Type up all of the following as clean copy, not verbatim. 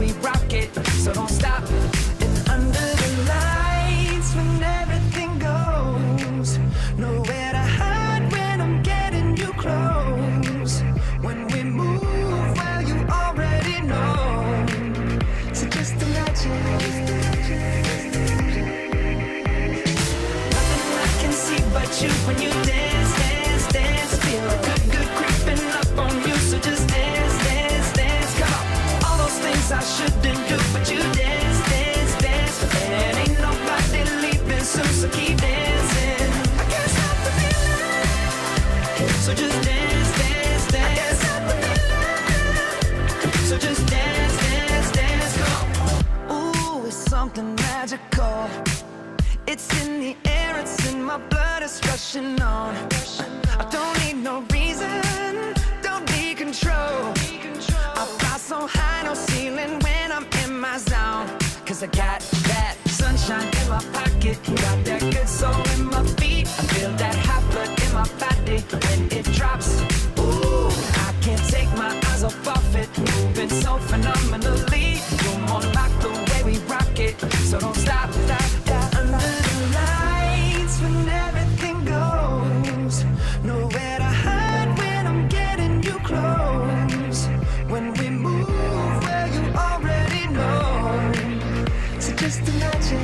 we rock it, so don't stop. And under the lights when everything goes, nowhere to hide when I'm getting you close. When we move, well, you already know. So just imagine. Nothing I can see but you when you dance, dance, dance. Feel good, good creeping up on you. So just dance, dance, dance. Come on. All those things I shouldn't do, but you dance, dance, dance. And ain't nobody leaving soon, so keep dancing. I can't stop the feeling. So just dance, dance, dance. I can't stop the feeling. So just dance, dance, dance. Come on. Ooh, it's something magical. It's in the air, it's in my blood, it's rushing on. I don't need no reason, don't need control. I fly so high, no ceiling when I'm in my zone. Cause I got that sunshine in my pocket, got that good soul in my feet. I feel that hot blood in my body when it drops. Ooh, I can't take my eyes off it, moving so phenomenally. You're more like the way we rock it, so don't stop, stop, stop. Under the lights when everything goes, nowhere to hide when I'm getting you close. When we move, well, you already know. So just imagine.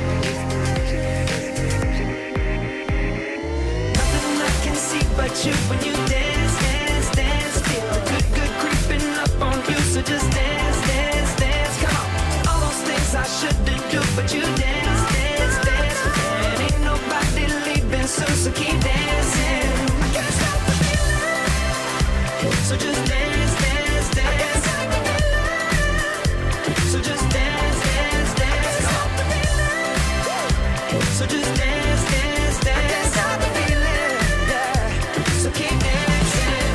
Nothing I can see but you when you dance, dance, dance. Feel good, good creeping up on you. So just dance, dance, dance. Come on. All those things I shouldn't do, but you dance, dance, dance. And ain't nobody leaving soon, so keep dancing. I can't stop the feeling. So just dance, dance, dance. I can't stop the feeling. So just dance, dance, dance. I can't stop the feeling. So just dance, dance, dance. I can't stop the feeling. Yeah. So keep dancing.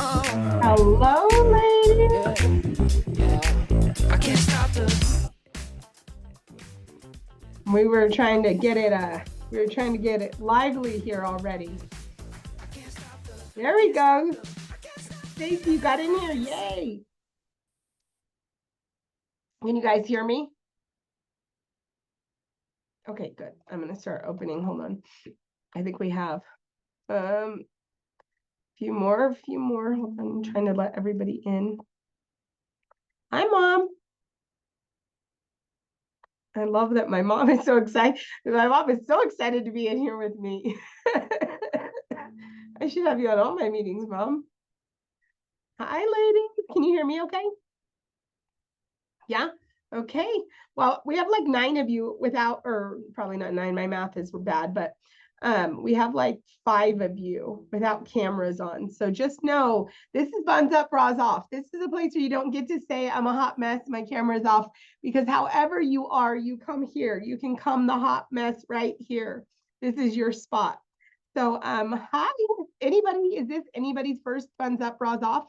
Oh. Hello, ladies. I can't stop the. We were trying to get it lively here already. There we go. Stacy, you got in here. Yay. Can you guys hear me? Okay, good. I'm going to start opening. Hold on. I think we have a few more. Hold on. I'm trying to let everybody in. Hi, Mom. I love that my mom is so excited. My mom is so excited to be in here with me. I should have you at all my meetings, Mom. Hi, ladies. Can you hear me okay? Yeah? Okay. Well, we have like 9 of you without, or probably not 9, my math is bad, but we have like 5 of you without cameras on. So just know this is Buns Up, Bras Off. This is a place where you don't get to say I'm a hot mess, my camera's off, because however you are, you come here. You can come the hot mess right here. This is your spot. So hi, anybody, is this anybody's first Buns Up, Bras Off?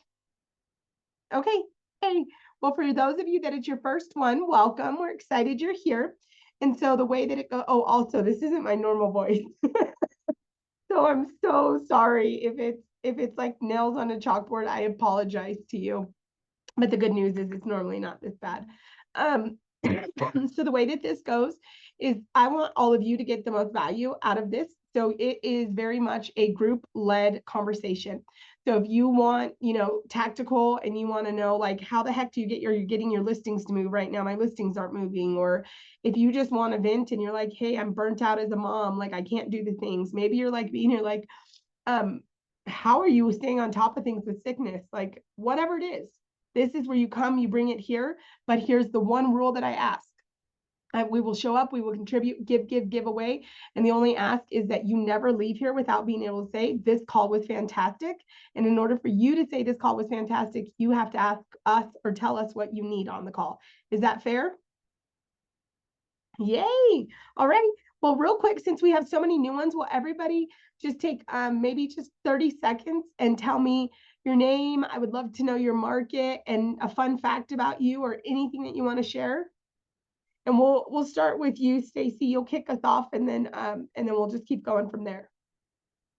Okay. Hey, well, for those of you that it's your first one, welcome. We're excited you're here. And so the way that it goes, oh, also, this isn't my normal voice. So I'm so sorry if it's like nails on a chalkboard. I apologize to you. But the good news is it's normally not this bad. So the way that this goes is I want all of you to get the most value out of this. So it is very much a group-led conversation. So if you want, tactical and you want to know like how the heck do you get you're getting your listings to move right now, my listings aren't moving, or if you just want to vent and you're like, hey, I'm burnt out as a mom, like I can't do the things. Maybe you're like being here like, how are you staying on top of things with sickness? Like whatever it is, this is where you come, you bring it here. But here's the one rule that I ask. We will show up, we will contribute, give away. And the only ask is that you never leave here without being able to say, this call was fantastic. And in order for you to say this call was fantastic, you have to ask us or tell us what you need on the call. Is that fair? Yay. All right. Well, real quick, since we have so many new ones, will everybody just take maybe just 30 seconds and tell me your name? I would love to know your market and a fun fact about you or anything that you want to share. And we'll start with you, Stacy. You'll kick us off, and then we'll just keep going from there.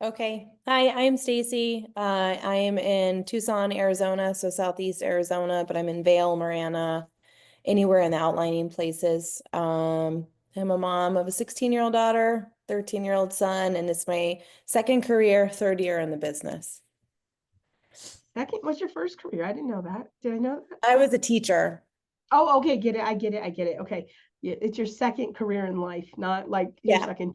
Okay. Hi, I'm Stacy. I am in Tucson, Arizona, so southeast Arizona, but I'm in Vail, Marana, anywhere in the outlining places. I'm a mom of a 16-year-old daughter, 13-year-old son, and it's my second career, third year in the business. Second, what's your first career? I didn't know that. Did I know that? I was a teacher. Oh, okay, get it. I get it. I get it. Okay. Yeah, it's your second career in life, not like your Yeah. second.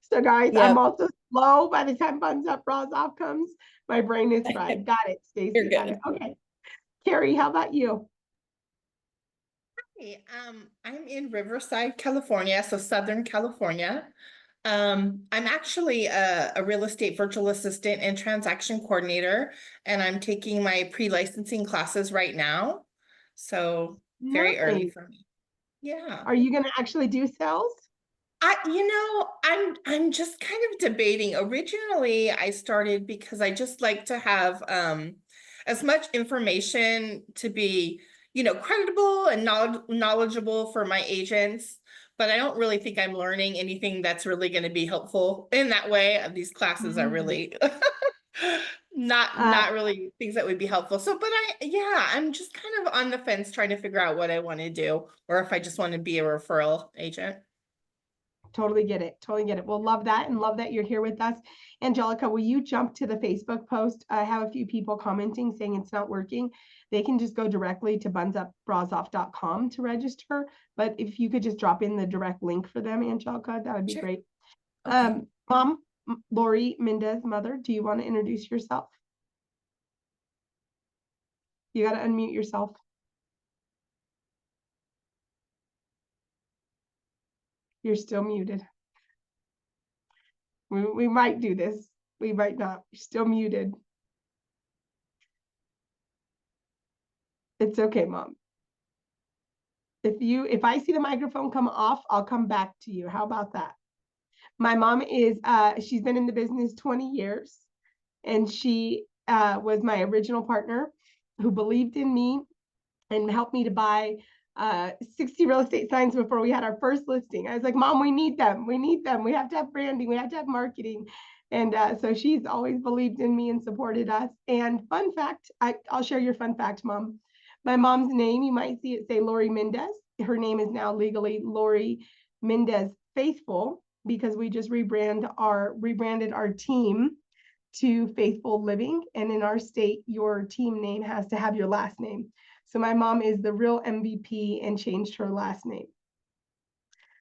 So guys, I'm Yep. also slow. By the time Buns Up Bras Off comes, my brain is fried. Got it, You're Stacy. Got good. it. Okay. Carrie, how about you? Hey, I'm in Riverside, California, so Southern California. I'm actually a real estate virtual assistant and transaction coordinator, and I'm taking my pre-licensing classes right now. So very early Nice. for me. Yeah. Are you going to actually do sales? I'm just kind of debating. Originally, I started because I just like to have as much information to be, credible and knowledgeable for my agents. But I don't really think I'm learning anything that's really going to be helpful in that way. These classes are really not really things that would be helpful. So, but I'm just kind of on the fence trying to figure out what I want to do, or if I just want to be a referral agent. Totally get it. Totally get it. We'll love that and love that you're here with us. Angelica, will you jump to the Facebook post? I have a few people commenting saying it's not working. They can just go directly to bunsupbrasoff.com to register. But if you could just drop in the direct link for them, Angelica, that would be Sure. great. Okay. Mom, Lori Mendez, mother, do you want to introduce yourself? You got to unmute yourself. You're still muted. We might do this. We might not. You're still muted. It's okay, Mom. If I see the microphone come off, I'll come back to you. How about that? My mom is she's been in the business 20 years, and she was my original partner who believed in me and helped me to buy 60 real estate signs before we had our first listing. I was like, Mom, we need them. We need them. We have to have branding. We have to have marketing. And so she's always believed in me and supported us. And fun fact, I'll share your fun fact, Mom. My mom's name, you might see it say Lori Mendez. Her name is now legally Lori Mendez Faithful, because we just rebranded our team to Faithful Living. And in our state, your team name has to have your last name. So my mom is the real MVP and changed her last name.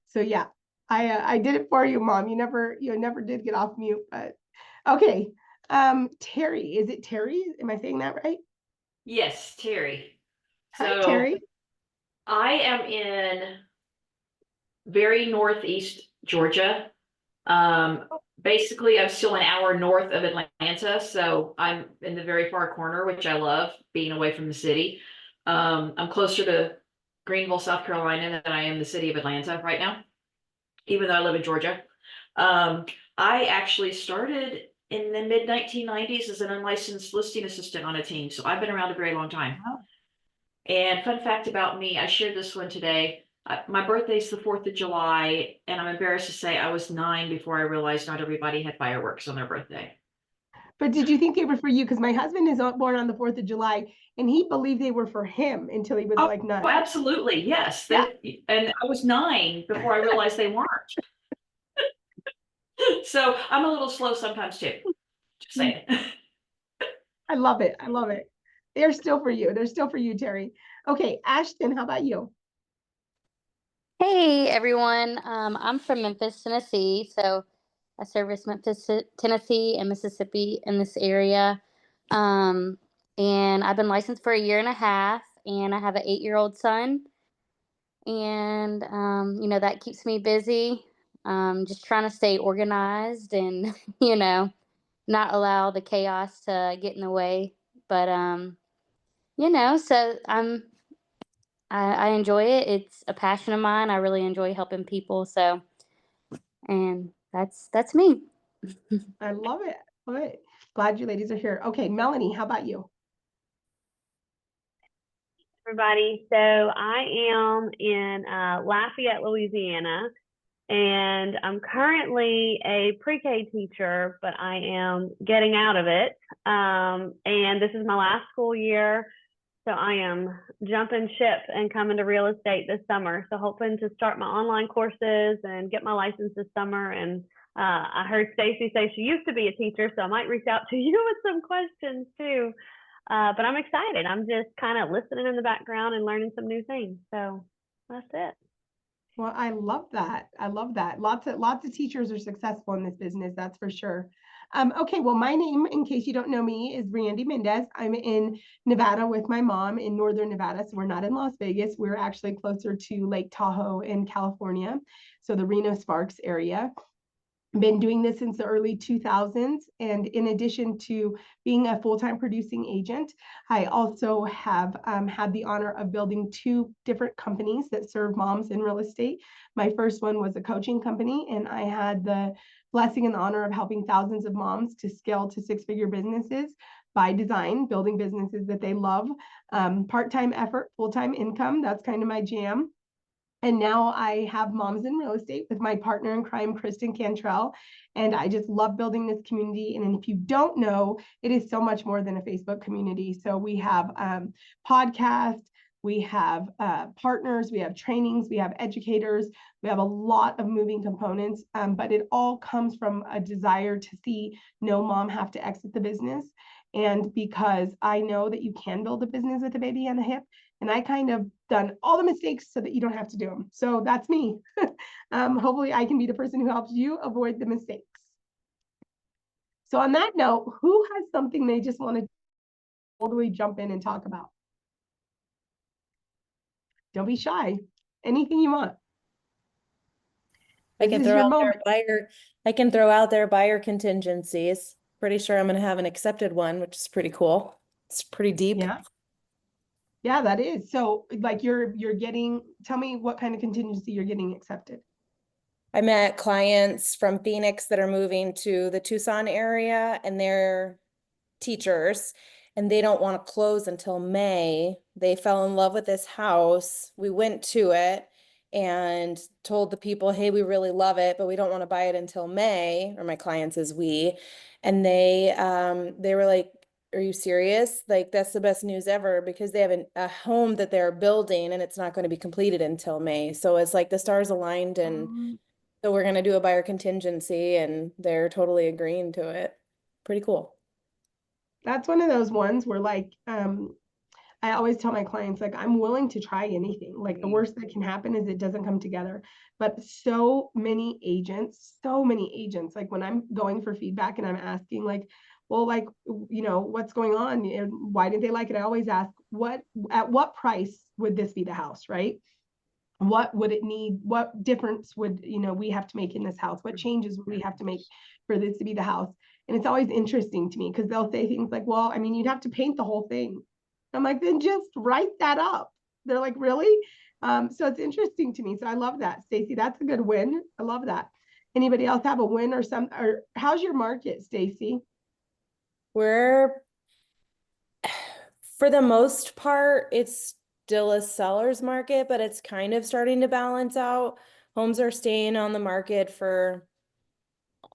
So yeah, I did it for you, Mom. You never did get off mute, but okay. Terry, is it Terry? Am I saying that right? Yes, Terry. Hi, So Terry. I am in very northeast Georgia. Basically, I'm still an hour north of Atlanta, so I'm in the very far corner, which I love, being away from the city. I'm closer to Greenville, South Carolina than I am the city of Atlanta right now, even though I live in Georgia. I actually started in the mid 1990s as an unlicensed listing assistant on a team, so I've been around a very long time. Wow. And fun fact about me, I shared this one today. My birthday's the 4th of July, and I'm embarrassed to say I was 9 before I realized not everybody had fireworks on their birthday. But did you think they were for you? Because my husband is born on the 4th of July, and he believed they were for him until he was like 9. Oh, absolutely, yes. Yeah. And I was 9 before I realized they weren't. So I'm a little slow sometimes too. Just saying. I love it. I love it. They're still for you. They're still for you, Terry. Okay, Ashton, how about you? Hey everyone, I'm from Memphis, Tennessee. So I service Memphis, Tennessee, and Mississippi in this area. Um, and I've been licensed for a year and a half, and I have an 8-year-old son. And that keeps me busy. Just trying to stay organized and not allow the chaos to get in the way. But so I enjoy it. It's a passion of mine. I really enjoy helping people. So, and that's me. I love it. Love it. Glad you ladies are here. Okay, Melanie, how about you? Everybody. So I am in Lafayette, Louisiana, and I'm currently a pre-K teacher, but I am getting out of it. And this is my last school year. So I am jumping ship and coming to real estate this summer. So hoping to start my online courses and get my license this summer. And I heard Stacy say she used to be a teacher, so I might reach out to you with some questions too. But I'm excited. I'm just kind of listening in the background and learning some new things. So that's it. Well, I love that. I love that. Lots of teachers are successful in this business, that's for sure. Okay, well, my name, in case you don't know me, is Randy Mendez. I'm in Nevada with my mom in Northern Nevada. So we're not in Las Vegas. We're actually closer to Lake Tahoe in California. So the Reno Sparks area. Been doing this since the early 2000s. And in addition to being a full-time producing agent, I also have had the honor of building 2 different companies that serve moms in real estate. My first one was a coaching company, and I had the blessing and the honor of helping thousands of moms to scale to 6-figure businesses by design, building businesses that they love. Part-time effort, full-time income, that's kind of my jam. And now I have Moms in Real Estate with my partner in crime, Kristen Cantrell. And I just love building this community. And if you don't know, it is so much more than a Facebook community. So we have podcasts, we have partners, we have trainings, we have educators, we have a lot of moving components, but it all comes from a desire to see no mom have to exit the business. And because I know that you can build a business with a baby on the hip, and I kind of done all the mistakes so that you don't have to do them. So that's me. Hopefully I can be the person who helps you avoid the mistakes. So on that note, who has something they just want to totally jump in and talk about? Don't be shy. Anything you want. I This can is throw your out moment. their buyer contingencies. Pretty sure I'm gonna have an accepted one, which is pretty cool. It's pretty deep. Yeah. Yeah, that is. So like you're getting, tell me what kind of contingency you're getting accepted. I met clients from Phoenix that are moving to the Tucson area, and they're teachers, and they don't want to close until May. They fell in love with this house. We went to it and told the people, hey, we really love it, but we don't want to buy it until May, or my clients is we. And they were like, are you serious? Like, that's the best news ever, because they have a home that they're building and it's not going to be completed until May. So it's like the stars aligned, and so we're going to do a buyer contingency, and they're totally agreeing to it. Pretty cool. That's one of those ones where like, I always tell my clients, like, I'm willing to try anything. Like the worst that can happen is it doesn't come together. But so many agents, like when I'm going for feedback and I'm asking like, well, like, you know, what's going on? And why didn't they like it? I always ask, at what price would this be the house, right? What would it need? What difference would, you know, we have to make in this house? What changes would we have to make for this to be the house? And it's always interesting to me because they'll say things like, well, I mean, you'd have to paint the whole thing. I'm like, then just write that up. They're like, really? So it's interesting to me. So I love that, Stacy. That's a good win. I love that. Anybody else have a win or how's your market, Stacy? We're, for the most part, it's still a seller's market, but it's kind of starting to balance out. Homes are staying on the market for,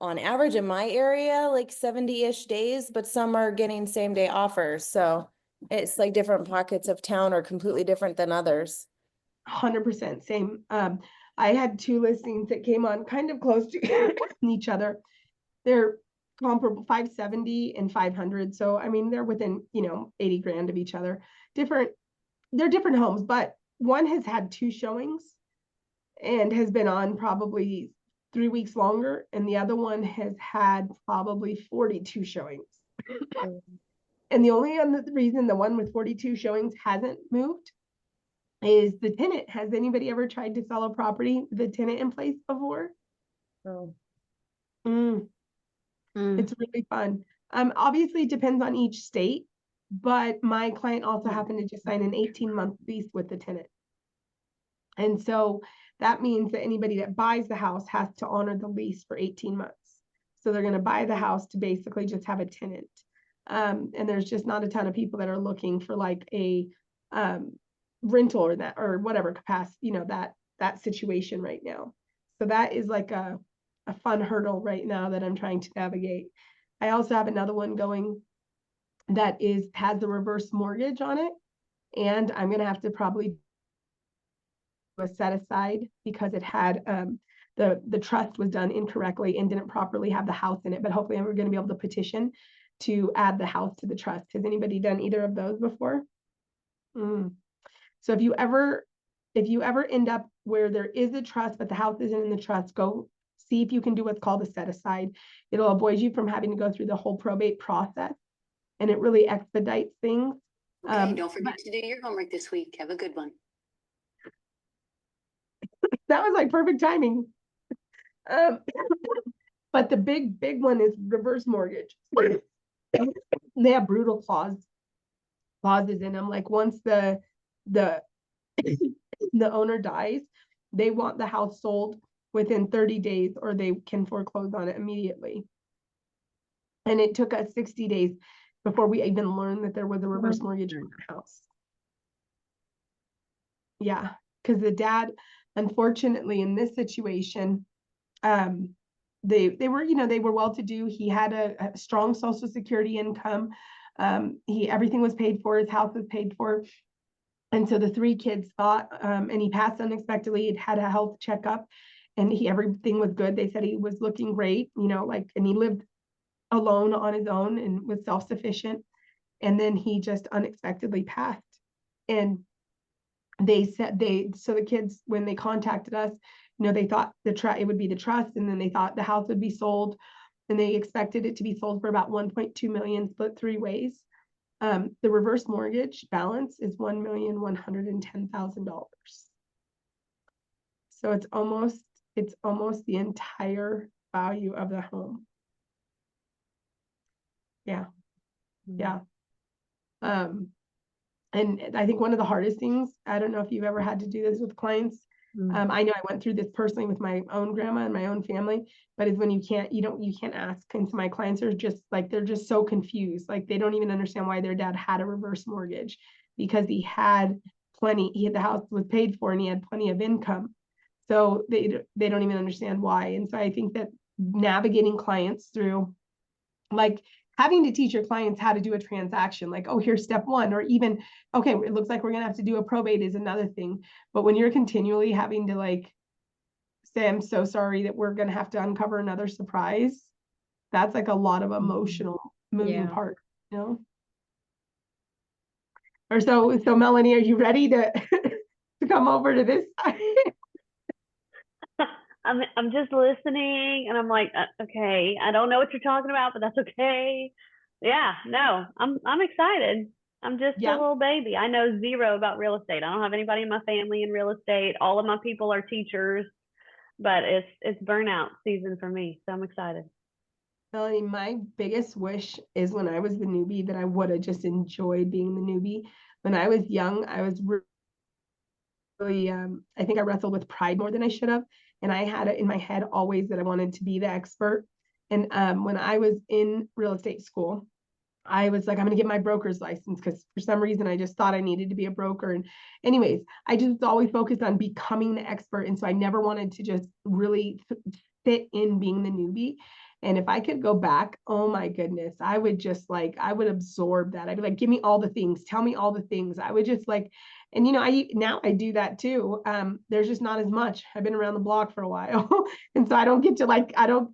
on average in my area, like 70-ish days, but some are getting same day offers. So it's like different pockets of town are completely different than others. 100% same. I had 2 listings that came on kind of close to each other. They're comparable, 570 and 500. So, I mean, they're within, you know, 80 grand of each other. They're different homes, but one has had 2 showings and has been on probably 3 weeks longer. And the other one has had probably 42 showings. And the only other reason the one with 42 showings hasn't moved is the tenant. Has anybody ever tried to sell a property with a tenant in place before? Oh. It's really fun. Obviously it depends on each state, but my client also happened to just sign an 18-month lease with the tenant. And so that means that anybody that buys the house has to honor the lease for 18 months. So they're going to buy the house to basically just have a tenant. And there's just not a ton of people that are looking for like a rental or that, or whatever capacity, you know, that situation right now. So that is like a fun hurdle right now that I'm trying to navigate. I also have another one going that has the reverse mortgage on it. And I'm gonna have to probably do a set aside because it had the trust was done incorrectly and didn't properly have the house in it. But hopefully we're gonna be able to petition to add the house to the trust. Has anybody done either of those before? So if you ever end up where there is a trust, but the house isn't in the trust, go see if you can do what's called a set aside. It'll avoid you from having to go through the whole probate process, and it really expedites things. Okay, don't forget to do your homework this week. Have a good one. That was like perfect timing. But the big one is reverse mortgage. They have brutal clauses in them. Like once the owner dies, they want the house sold within 30 days or they can foreclose on it immediately. And it took us 60 days before we even learned that there was a reverse mortgage on the house. Yeah, because the dad, unfortunately, in this situation, they were well-to-do. He had a strong Social Security income. Everything was paid for. His house was paid for. And so the three kids thought, and he passed unexpectedly. He'd had a health checkup, and everything was good. They said he was looking great, and he lived alone on his own and was self-sufficient. And then he just unexpectedly passed. And they said so the kids, when they contacted us, they thought it would be the trust, and then they thought the house would be sold, and they expected it to be sold for about 1.2 million, split 3 ways. The reverse mortgage balance is $1,110,000. So it's almost the entire value of the home. Yeah. Yeah. And I think one of the hardest things, I don't know if you've ever had to do this with clients. I know I went through this personally with my own grandma and my own family, but is when you can't ask. And so my clients are just like, they're just so confused. Like they don't even understand why their dad had a reverse mortgage, because the house was paid for and he had plenty of income. So they don't even understand why. And so I think that navigating clients through, like, having to teach your clients how to do a transaction, like, oh, here's step 1, or even, okay, it looks like we're gonna have to do a probate is another thing. But when you're continually having to like say, I'm so sorry that we're gonna have to uncover another surprise, that's like a lot of emotional moving part, Or so Melanie, are you ready to to come over to this side? I'm just listening, and I'm like, okay, I don't know what you're talking about, but that's okay. Yeah, no, I'm excited. I'm just a little baby. I know zero about real estate. I don't have anybody in my family in real estate. All of my people are teachers, but it's burnout season for me, so I'm excited. Melanie, my biggest wish is when I was the newbie that I would have just enjoyed being the newbie. When I was young, I was really, I think I wrestled with pride more than I should have. And I had it in my head always that I wanted to be the expert. And when I was in real estate school, I was like, I'm going to get my broker's license, because for some reason I just thought I needed to be a broker. And anyways, I just always focused on becoming the expert. And so I never wanted to just really fit in being the newbie. And if I could go back, oh my goodness, I would just like, I would absorb that. I'd be like, give me all the things, tell me all the things. I would just like, and now I do that too. There's just not as much. I've been around the block for a while. And so I don't get to like, I don't,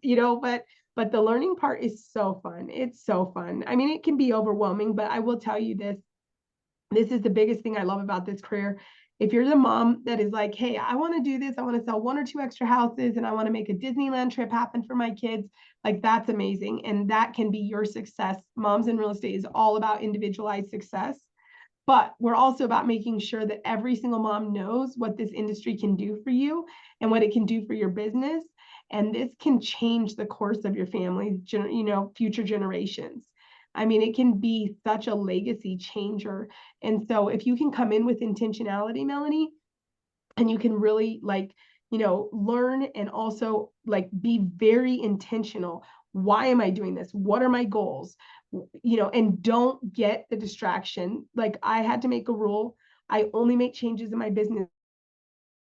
but the learning part is so fun. It's so fun. I mean, it can be overwhelming, but I will tell you this is the biggest thing I love about this career. If you're the mom that is like, hey, I want to do this, I want to sell 1 or 2 extra houses, and I want to make a Disneyland trip happen for my kids, like that's amazing. And that can be your success. Moms in Real Estate is all about individualized success. But we're also about making sure that every single mom knows what this industry can do for you and what it can do for your business. And this can change the course of your family's, future generations. I mean, it can be such a legacy changer. And so if you can come in with intentionality, Melanie, and you can really learn and also be very intentional. Why am I doing this? What are my goals? And don't get the distraction. Like I had to make a rule. I only make changes in my business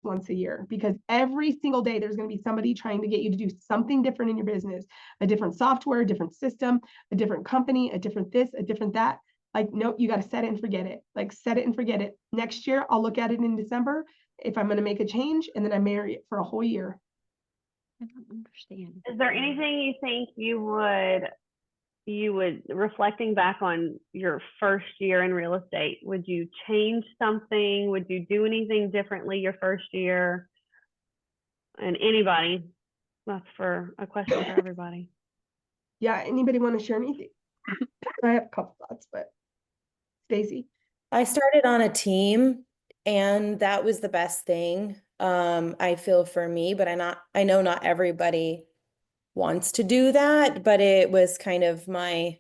once a year, because every single day there's going to be somebody trying to get you to do something different in your business, a different software, a different system, a different company, a different this, a different that. Like, nope, you got to set it and forget it. Like, set it and forget it. Next year, I'll look at it in December if I'm going to make a change, and then I marry it for a whole year. I don't understand. Is there anything you think you would, reflecting back on your first year in real estate, would you change something? Would you do anything differently your first year? And anybody, that's for a question for everybody. Yeah, anybody want to share anything? I have a couple thoughts, but Stacy? I started on a team, and that was the best thing. I feel for me, but I know not everybody wants to do that, but it was kind of my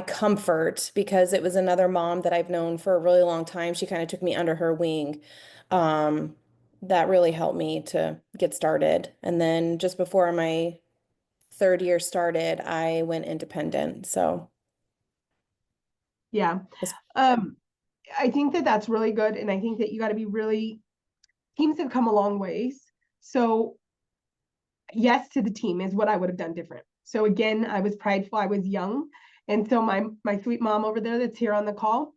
comfort, because it was another mom that I've known for a really long time. She kind of took me under her wing. That really helped me to get started. And then just before my third year started, I went independent. So Yeah. Yes. I think that that's really good. And I think that you got to be really, teams have come a long ways. So yes to the team is what I would have done different. So again, I was prideful, I was young. And so my sweet mom over there that's here on the call,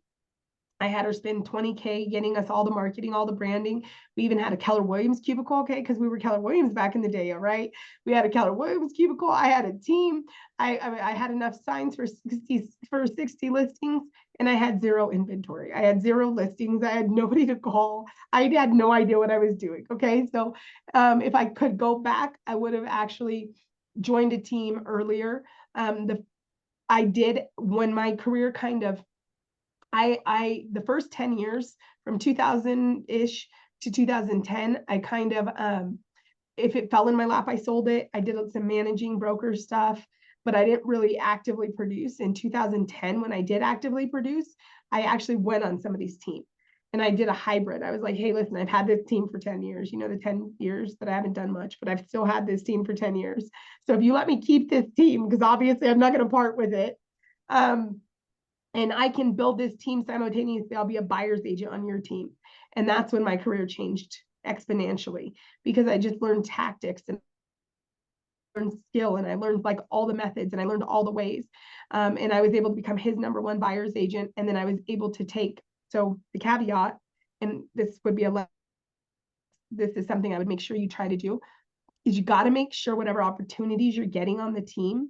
I had her spend $20K getting us all the marketing, all the branding. We even had a Keller Williams cubicle, okay, because we were Keller Williams back in the day, all right? We had a Keller Williams cubicle. I had a team. I had enough signs for 60 listings, and I had zero inventory. I had zero listings. I had nobody to call. I had no idea what I was doing, okay? So if I could go back, I would have actually joined a team earlier. I did, when my career kind of, the first 10 years from 2000-ish to 2010, I kind of, if it fell in my lap, I sold it. I did some managing broker stuff, but I didn't really actively produce. In 2010, when I did actively produce, I actually went on somebody's team and I did a hybrid. I was like, hey, listen, I've had this team for 10 years, you know, the 10 years that I haven't done much, but I've still had this team for 10 years. So if you let me keep this team, because obviously I'm not going to part with it, and I can build this team simultaneously, I'll be a buyer's agent on your team. And that's when my career changed exponentially, because I just learned tactics and learned skill, and I learned like all the methods, and I learned all the ways. And I was able to become his #1 buyer's agent. And then I was able to take, so the caveat, and this would be this is something I would make sure you try to do, is you got to make sure whatever opportunities you're getting on the team,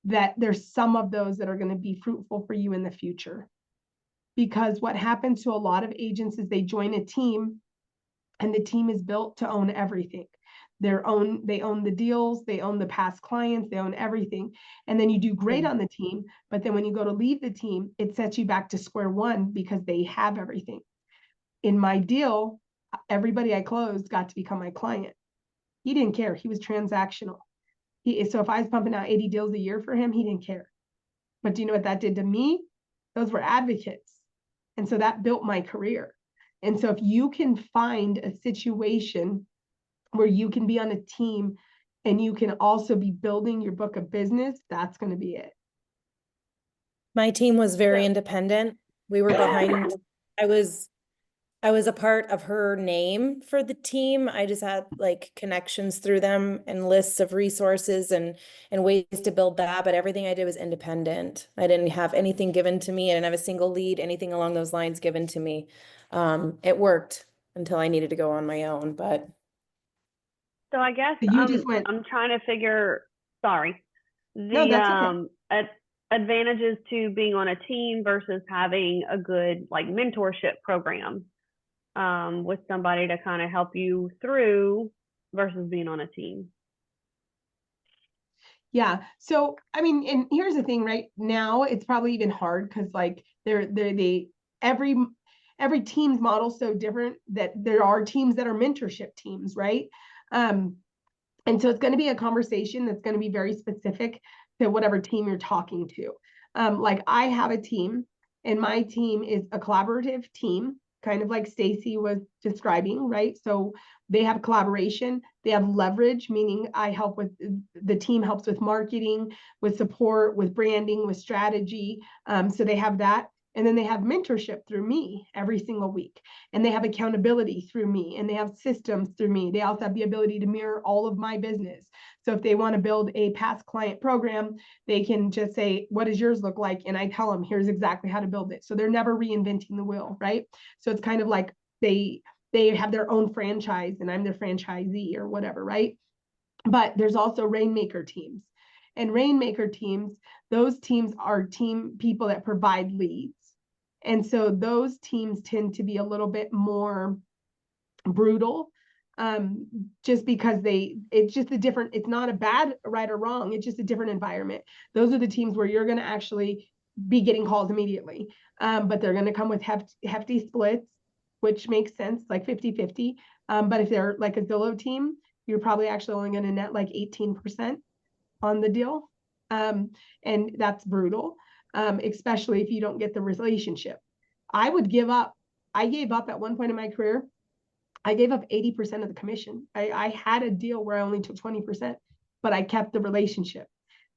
that there's some of those that are going to be fruitful for you in the future. Because what happens to a lot of agents is they join a team, and the team is built to own everything. They own the deals, they own the past clients, they own everything. And then you do great on the team, but then when you go to leave the team, it sets you back to square one because they have everything. In my deal, everybody I closed got to become my client. He didn't care. He was transactional. So if I was pumping out 80 deals a year for him, he didn't care. But do you know what that did to me? Those were advocates. And so that built my career. And so if you can find a situation where you can be on a team and you can also be building your book of business, that's going to be it. my team was very independent. We were behind, I was a part of her name for the team. I just had like connections through them and lists of resources and ways to build that, but everything I did was independent. I didn't have anything given to me. I didn't have a single lead, anything along those lines given to me. It worked until I needed to go on my own, but So I guess You just went, I'm trying to figure, sorry, No, that's okay. Advantages to being on a team versus having a good like mentorship program with somebody to kind of help you through versus being on a team. Yeah. So, I mean, and here's the thing, right now, it's probably even hard because like every team's model is so different that there are teams that are mentorship teams, right? And so it's going to be a conversation that's going to be very specific to whatever team you're talking to. Like I have a team, and my team is a collaborative team, kind of like Stacy was describing, right? So they have collaboration, they have leverage, meaning I help with, the team helps with marketing, with support, with branding, with strategy. So they have that. And then they have mentorship through me every single week. And they have accountability through me. And they have systems through me. They also have the ability to mirror all of my business. So if they want to build a past client program, they can just say, what does yours look like? And I tell them, here's exactly how to build it. So they're never reinventing the wheel, right? So it's kind of like they have their own franchise and I'm their franchisee or whatever, right? But there's also Rainmaker teams. And Rainmaker teams, those teams are team people that provide leads. And so those teams tend to be a little bit more brutal, just because it's just a different, it's not a bad right or wrong, it's just a different environment. Those are the teams where you're going to actually be getting calls immediately, but they're going to come with hefty splits, which makes sense, like 50-50. But if they're like a Zillow team, you're probably actually only going to net like 18% on the deal. And that's brutal, especially if you don't get the relationship. I gave up at one point in my career. I gave up 80% of the commission. I had a deal where I only took 20%, but I kept the relationship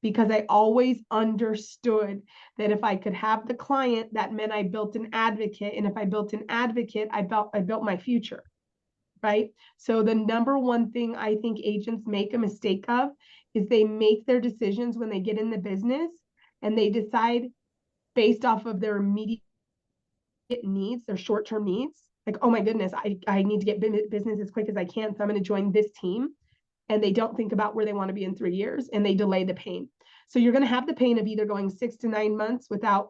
because I always understood that if I could have the client, that meant I built an advocate. And if I built an advocate, I built my future, right? So the number one thing I think agents make a mistake of is they make their decisions when they get in the business and they decide based off of their immediate needs, their short-term needs. Like, oh my goodness, I need to get business as quick as I can, so I'm going to join this team. And they don't think about where they want to be in 3 years and they delay the pain. So you're going to have the pain of either going 6 to 9 months without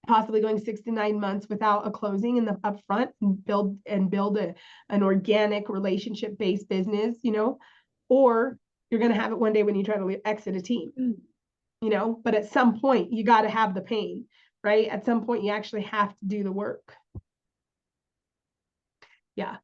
possibly going 6 to 9 months without a closing in the upfront and build an organic relationship-based business, or you're going to have it one day when you try to exit a team, but at some point you got to have the pain, right? At some point you actually have to do the work. Yeah.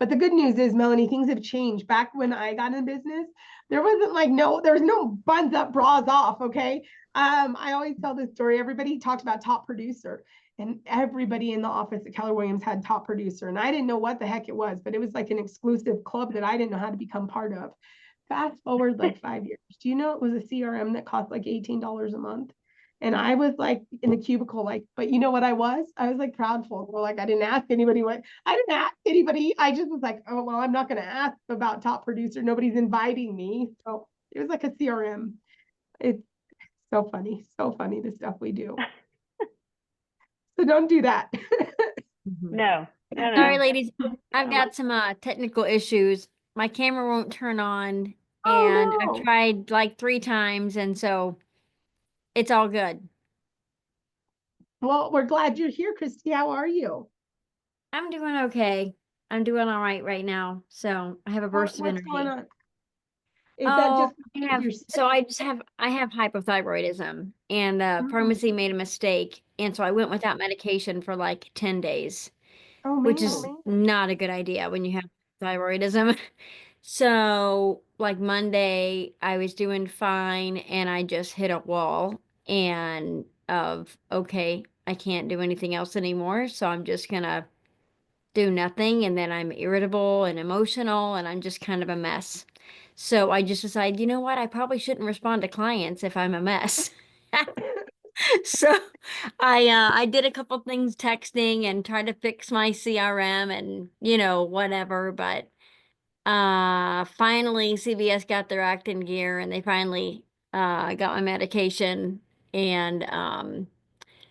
But the good news is, Melanie, things have changed. Back when I got in business, there was no buns up, bras off. Okay. I always tell this story. Everybody talked about top producer, and everybody in the office at Keller Williams had top producer. And I didn't know what the heck it was, but it was like an exclusive club that I didn't know how to become part of. Fast forward like 5 years. Do you know it was a CRM that cost like $18 a month? And I was like in the cubicle, but you know what I was like proudful. Well, like I didn't ask anybody I just was like, oh, well, I'm not going to ask about top producer. Nobody's inviting me. So it was like a CRM. It's so funny the stuff we do. So don't do that. No. Sorry, ladies. I've got some technical issues. My camera won't turn on, and I've tried like 3 times, and so it's all good. Well, we're glad you're here, Christy. How are you? I'm doing okay. I'm doing all right now. So I have a burst of What's energy. going on? Is that just because you're sick? I have hypothyroidism, and pharmacy made a mistake, and so I went without medication for like 10 days, which is not a good idea when you have thyroidism. So like Monday, I was doing fine, and I just hit a wall and okay, I can't do anything else anymore, so I'm just gonna do nothing, and then I'm irritable and emotional, and I'm just kind of a mess. So I just decided, you know what, I probably shouldn't respond to clients if I'm a mess. So I did a couple things texting and tried to fix my CRM and whatever, but finally CVS got their act in gear, and they finally got my medication. And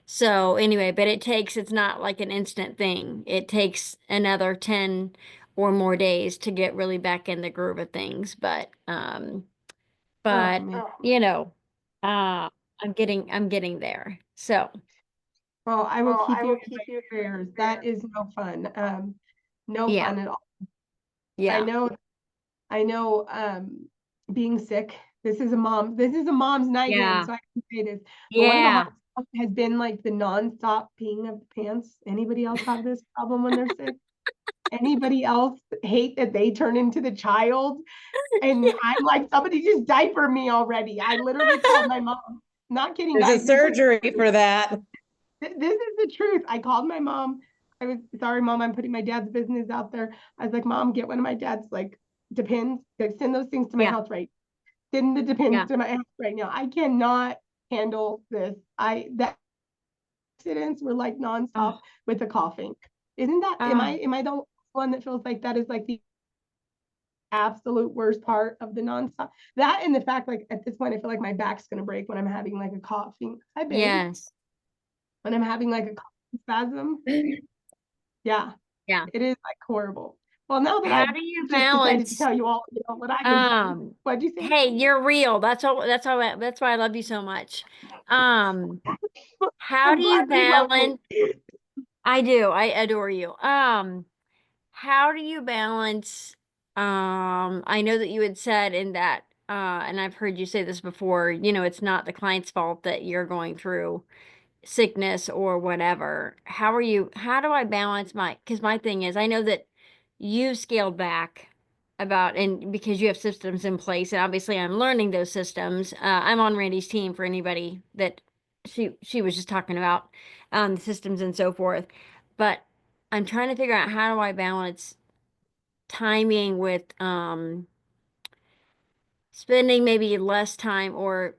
so anyway, but it's not like an instant thing. It takes another 10 or more days to get really back in the groove of things. But I'm getting there. So well, I will keep you in my prayers. That is no fun. No fun at all. Yeah. I know being sick. This is a mom's nightmare, so I can say this. But one of the hardest stuff has been like the nonstop peeing of the pants. Anybody else have this problem when they're sick? Anybody else hate that they turn into the child? And I'm like, somebody just diaper me already. I literally called my mom. Not kidding. There's a surgery for that. This is the truth. I called my mom. I was sorry, Mom, I'm putting my dad's business out there. I was like, Mom, get one of my dad's Depends. Send those things to my house right. Send the Depends to my house right now. I cannot handle this. That accidents were like nonstop with the coughing. Isn't that, am I the one that feels like that is like the absolute worst part of the nonstop? That and the fact, like at this point, I feel like my back's gonna break when I'm having like a coughing. Hi, babe. Yes. When I'm having like a coughing spasm. Yeah. Yeah. It is like horrible. Well, now that How I've do you just decided to balance? tell you all, you know, what I've been through. What'd you say? Hey, you're real. That's all. That's why I love you so much. How I'm do you glad you love me. balance? I do. I adore you. How do you balance? I know that you had said in that, and I've heard you say this before, you know, it's not the client's fault that you're going through sickness or whatever. How do I balance because my thing is, I know that you scaled back and because you have systems in place, and obviously I'm learning those systems. I'm on Randy's team for anybody that she was just talking about, the systems and so forth. But I'm trying to figure out how do I balance timing with spending maybe less time or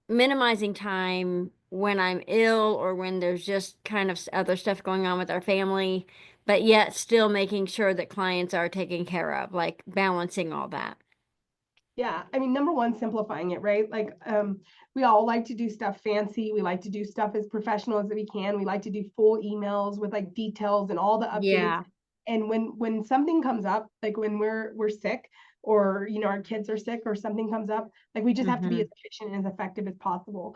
minimizing time when I'm ill or when there's just kind of other stuff going on with our family, but yet still making sure that clients are taken care of, like balancing all that. Yeah, I mean, number one, simplifying it, right? Like, we all like to do stuff fancy. We like to do stuff as professional as we can. We like to do full emails with like details and all the updates. Yeah. And when something comes up, like when we're sick, or you know our kids are sick, or something comes up, like we just have to be as efficient and as effective as possible.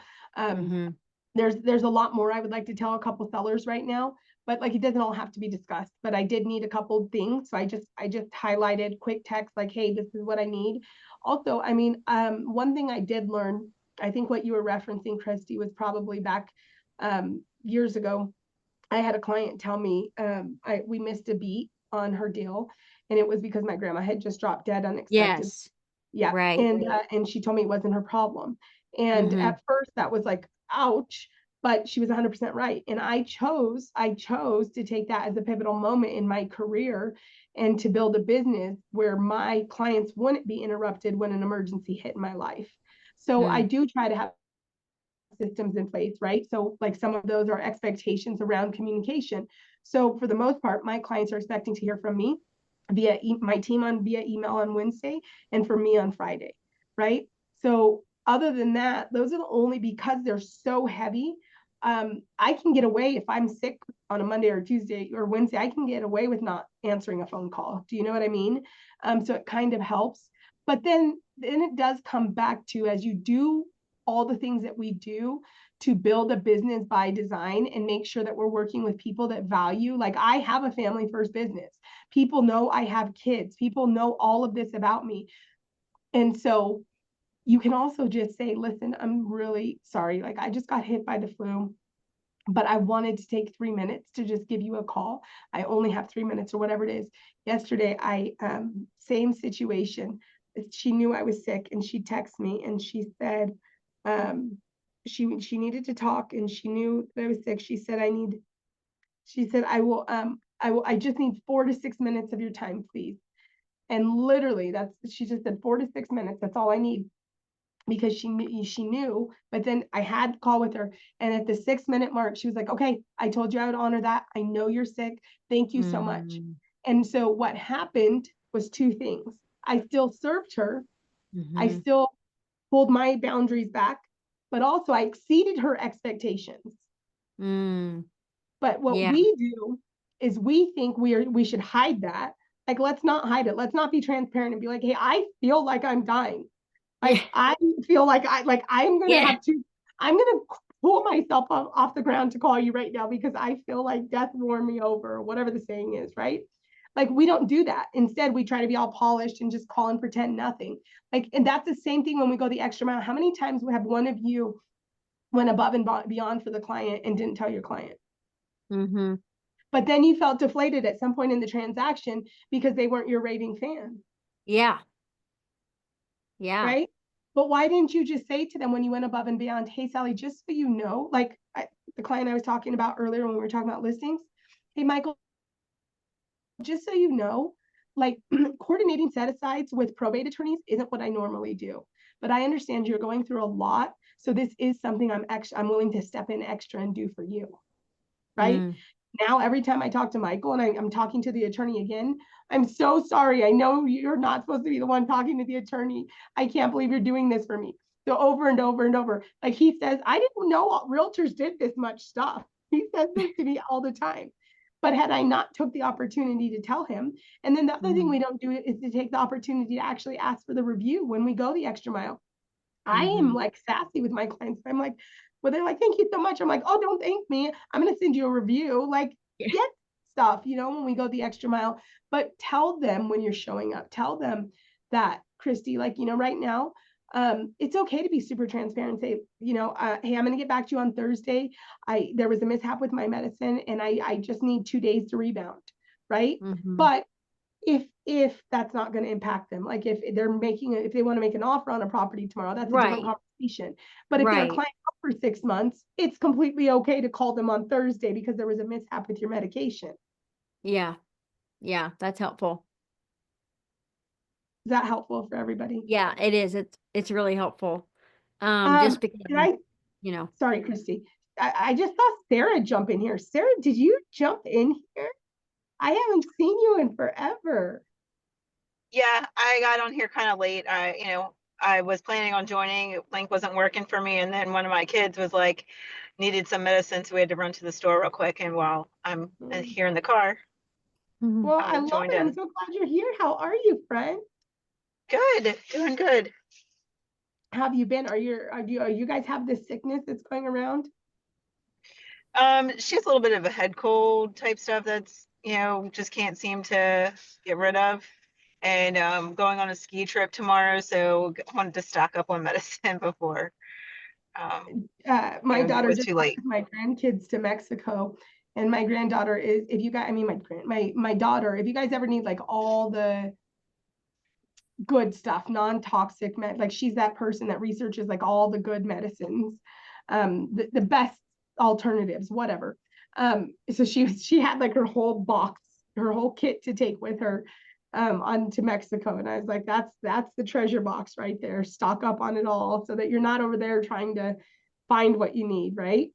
There's a lot more I would like to tell a couple sellers right now, but like it doesn't all have to be discussed. But I did need a couple things, so I just highlighted quick text like, hey, this is what I need. Also, I mean, one thing I did learn, I think what you were referencing, Christy, was probably back years ago. I had a client tell me we missed a beat on her deal, and it was because my grandma had just dropped dead unexpectedly. Yes. Yeah. Right. And she told me it wasn't her problem. And at first that was like, ouch, but she was 100% right. And I chose to take that as a pivotal moment in my career and to build a business where my clients wouldn't be interrupted when an emergency hit in my life. So I do try to have systems in place, right? So like some of those are expectations around communication. So for the most part, my clients are expecting to hear from me via my team via email on Wednesday, and for me on Friday, right? So other than that, those are the only, because they're so heavy. I can get away if I'm sick on a Monday or Tuesday or Wednesday, I can get away with not answering a phone call. Do you know what I mean? So it kind of helps. But then it does come back to, as you do all the things that we do to build a business by design and make sure that we're working with people that value, like I have a family first business. People know I have kids. People know all of this about me. And so you can also just say, listen, I'm really sorry. Like I just got hit by the flu, but I wanted to take 3 minutes to just give you a call. I only have 3 minutes or whatever it is. Yesterday, same situation. She knew I was sick and she texted me and she said, she needed to talk and she knew that I was sick. She said, I just need 4 to 6 minutes of your time, please. And literally she just said 4 to 6 minutes. That's all I need, because she knew, but then I had to call with her. And at the 6 minute mark, she was like, okay, I told you I would honor that. I know you're sick. Thank you so much. And so what happened was 2 things. I still served her. I still pulled my boundaries back, but also I exceeded her expectations. But what we do is we think we should hide that. Like, let's not hide it. Let's not be transparent and be like, hey, I feel like I'm dying. Like, I feel like I'm going to pull myself off the ground to call you right now because I feel like death wore me over, or whatever the saying is, right? Like, we don't do that. Instead, we try to be all polished and just call and pretend nothing. Like, and that's the same thing when we go the extra mile. How many times have one of you went above and beyond for the client and didn't tell your client? But then you felt deflated at some point in the transaction because they weren't your raving fan. Yeah. Right? But why didn't you just say to them when you went above and beyond, hey, Sally, just so you know, like the client I was talking about earlier when we were talking about listings, hey, Michael, just so you know, like coordinating set-asides with probate attorneys isn't what I normally do. But I understand you're going through a lot. So this is something I'm willing to step in extra and do for you. right? Mm. Now, every time I talk to Michael and I'm talking to the attorney again, I'm so sorry. I know you're not supposed to be the one talking to the attorney. I can't believe you're doing this for me. So over and over and over, like he says, I didn't know realtors did this much stuff. He says this to me all the time. But had I not took the opportunity to tell him, and then the other thing we don't do is to take the opportunity to actually ask for the review when we go the extra mile. I am like sassy with my clients. I'm like, well, they're like, thank you so much. I'm like, oh, don't thank me. I'm going to send you a review. Like, get stuff, you know, when we go the extra mile. But tell them when you're showing up, tell them that, Christy, like, you know, right now, it's okay to be super transparent. Say, you know, hey, I'm going to get back to you on Thursday. There was a mishap with my medicine and I just need 2 days to rebound. Right. But if that's not going to impact them, like if they're if they want to make an offer on a property tomorrow, that's a different conversation. But if they're a client for 6 months, it's completely okay to call them on Thursday because there was a mishap with your medication. Yeah. Yeah. That's helpful. Is that helpful for everybody? Yeah, it is. It's really helpful. Just because, you know. Sorry, Christy. I just saw Sarah jump in here. Sarah, did you jump in here? I haven't seen you in forever. Yeah, I got on here kind of late. I was planning on joining. Link wasn't working for me, and then one of my kids was like, needed some medicine, so we had to run to the store real quick. And while I'm here in the car, well, I love it. I'm so glad you're here. How are you, friend? Good, doing good. How have you been? Are you guys have this sickness that's going around? She has a little bit of a head cold type stuff that's, you know, just can't seem to get rid of. And going on a ski trip tomorrow, so wanted to stock up on medicine before my daughter just too late. took my grandkids to Mexico, and my granddaughter is, if you guys, I mean my daughter, if you guys ever need like all the good stuff, non-toxic like she's that person that researches like all the good medicines, the best alternatives, whatever. So she had like her whole box, her whole kit to take with her on to Mexico. And I was like, that's the treasure box right there. Stock up on it all so that you're not over there trying to find what you need, right?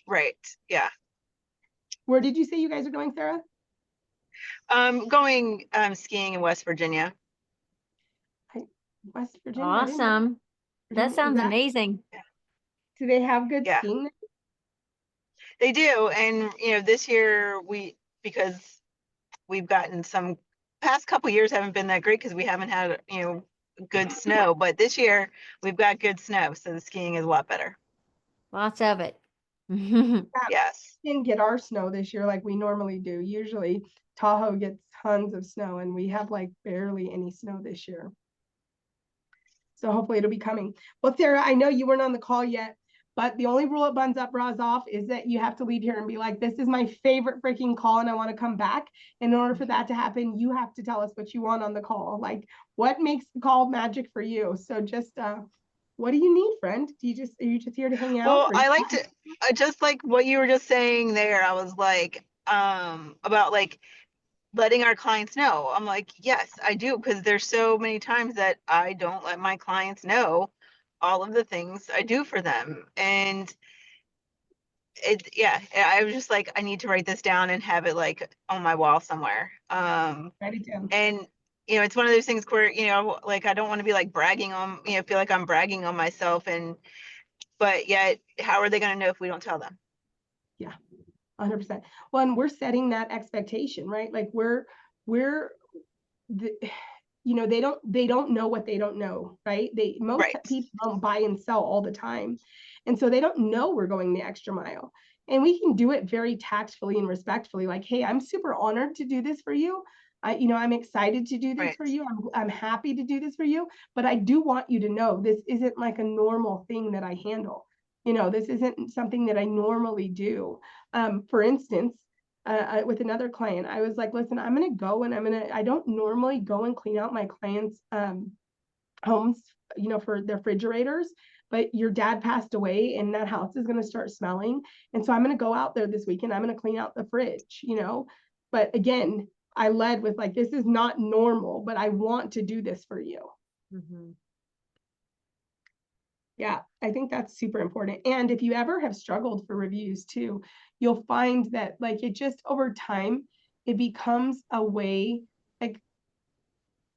Right. Yeah. Where did you say you guys are going, Sarah? Going skiing in West Virginia. West Virginia. Awesome. That sounds amazing. Do they have good skiing? They do. And, you know, this year because we've gotten some past couple years haven't been that great because we haven't had, you know, good snow, but this year we've got good snow. So the skiing is a lot better. Lots of it. Yes. We didn't get our snow this year like we normally do. Usually Tahoe gets tons of snow and we have like barely any snow this year. So hopefully it'll be coming. Well, Sarah, I know you weren't on the call yet, but the only rule at Buns Up, Bras Off is that you have to leave here and be like, this is my favorite freaking call and I want to come back. In order for that to happen, you have to tell us what you want on the call. Like what makes the call magic for you? So just, what do you need, friend? Are you just here to hang out? Well, I like to, just like what you were just saying there, I was like, about like, letting our clients know. I'm like, yes, I do, because there's so many times that I don't let my clients know all of the things I do for them. And I was just like, I need to write this down and have it like on my wall somewhere. Write it down. And you know, it's one of those things where, you know, like I don't want to be like bragging on, you know, feel like I'm bragging on myself, but yet how are they going to know if we don't tell them? Yeah. 100%. Well, and we're setting that expectation, right? Like you know, they don't know what they don't know, right? Most people don't buy and sell all the time. And so they don't know we're going the extra mile. And we can do it very tactfully and respectfully. Like, hey, I'm super honored to do this for you. I'm excited to do this for you. I'm happy to do this for you, but I do want you to know this isn't like a normal thing that I handle. You know, this isn't something that I normally do. For instance, with another client, I was like, listen, I'm going to go and I don't normally go and clean out my clients' homes, you know, for their refrigerators, but your dad passed away and that house is going to start smelling. And so I'm going to go out there this weekend. I'm going to clean out the fridge, you know, but again, I led with like, this is not normal, but I want to do this for you. Yeah, I think that's super important. And if you ever have struggled for reviews too, you'll find that like it just over time, it becomes a way, like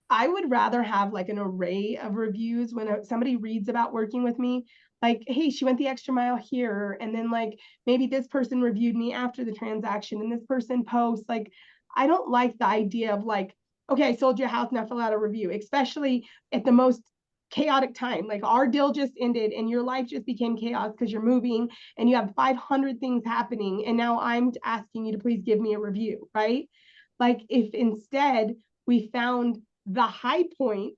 I would rather have like an array of reviews when somebody reads about working with me, like, hey, she went the extra mile here. And then like maybe this person reviewed me after the transaction and this person posts. Like, I don't like the idea of like, okay, I sold your house, now fill out a review, especially at the most chaotic time. Like our deal just ended and your life just became chaos because you're moving and you have 500 things happening. And now I'm asking you to please give me a review, right? Like if instead we found the high point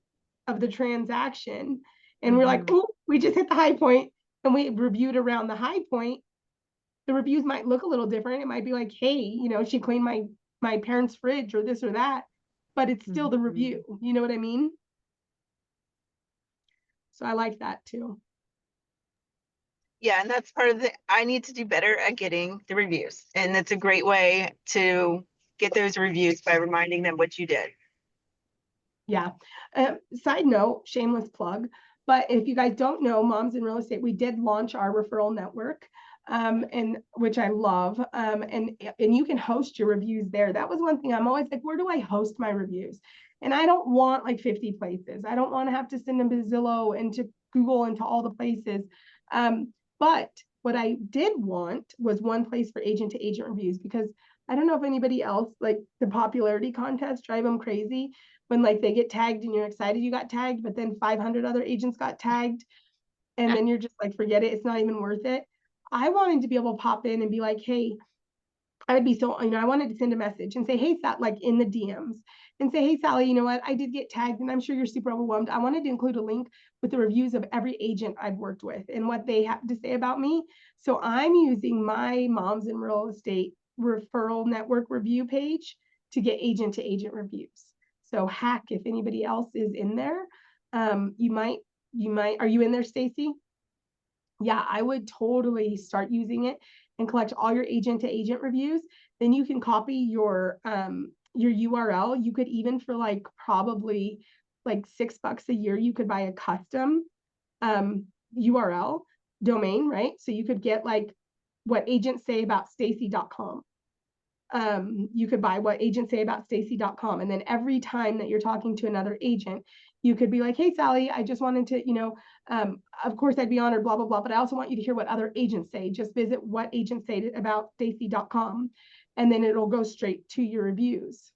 of the transaction and we're like, oh, we just hit the high point and we reviewed around the high point, the reviews might look a little different. It might be like, hey, you know, she cleaned my parents' fridge or this or that, but it's still the review. You know what I mean? So I like that too. Yeah, and that's part of I need to do better at getting the reviews. And that's a great way to get those reviews by reminding them what you did. Yeah. Side note, shameless plug, but if you guys don't know, Moms in Real Estate, we did launch our referral network, and which I love. And you can host your reviews there. That was one thing I'm always like, where do I host my reviews? And I don't want like 50 places. I don't want to have to send them to Zillow and to Google and to all the places. But what I did want was one place for agent to agent reviews, because I don't know if anybody else, like the popularity contests drive them crazy when like they get tagged and you're excited you got tagged, but then 500 other agents got tagged. And then you're just like, forget it. It's not even worth it. I wanted to be able to pop in and be like, hey, I would be so, you know, I wanted to send a message and say, hey, like in the DMs and say, hey, Sally, you know what? I did get tagged and I'm sure you're super overwhelmed. I wanted to include a link with the reviews of every agent I've worked with and what they have to say about me. So I'm using my Moms in Real Estate referral network review page to get agent to agent reviews. So hack, if anybody else is in there, you might, are you in there, Stacy? Yeah, I would totally start using it and collect all your agent to agent reviews. Then you can copy your URL. You could even for like probably like $6 a year, you could buy a custom URL domain, right? So you could get like what agents say about Stacy.com. You could buy what agents say about Stacy.com. And then every time that you're talking to another agent, you could be like, hey, Sally, I just wanted to, you know, of course I'd be honored, blah, blah, blah, but I also want you to hear what other agents say. Just visit what agents say about Stacy.com, and then it'll go straight to your reviews.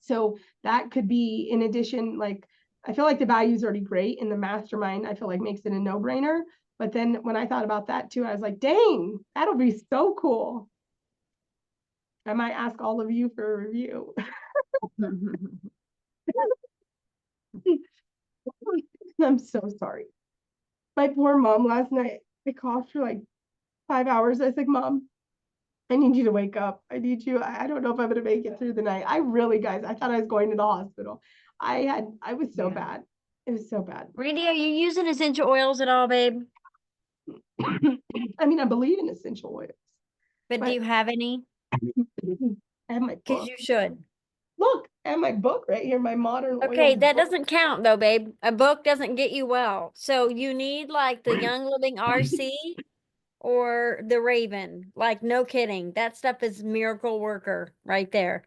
So that could be in addition, like, I feel like the value is already great in the mastermind. I feel like makes it a no-brainer. But then when I thought about that too, I was like, dang, that'll be so cool. I might ask all of you for a review. I'm so sorry. My poor mom last night, I coughed for like 5 hours. I was like, Mom, I need you to wake up. I need you. I don't know if I'm going to make it through the night. I really, guys, I thought I was going to the hospital. I was so bad. It was so bad. Randy, are you using essential oils at all, babe? I mean, I believe in essential oils. But do you have any? I have my book. Because you should. Look, I have my book right here, my modern Okay, oils that book. doesn't count though, babe. A book doesn't get you well. So you need like the Young Living RC or the Raven. Like, no kidding. That stuff is miracle worker right there.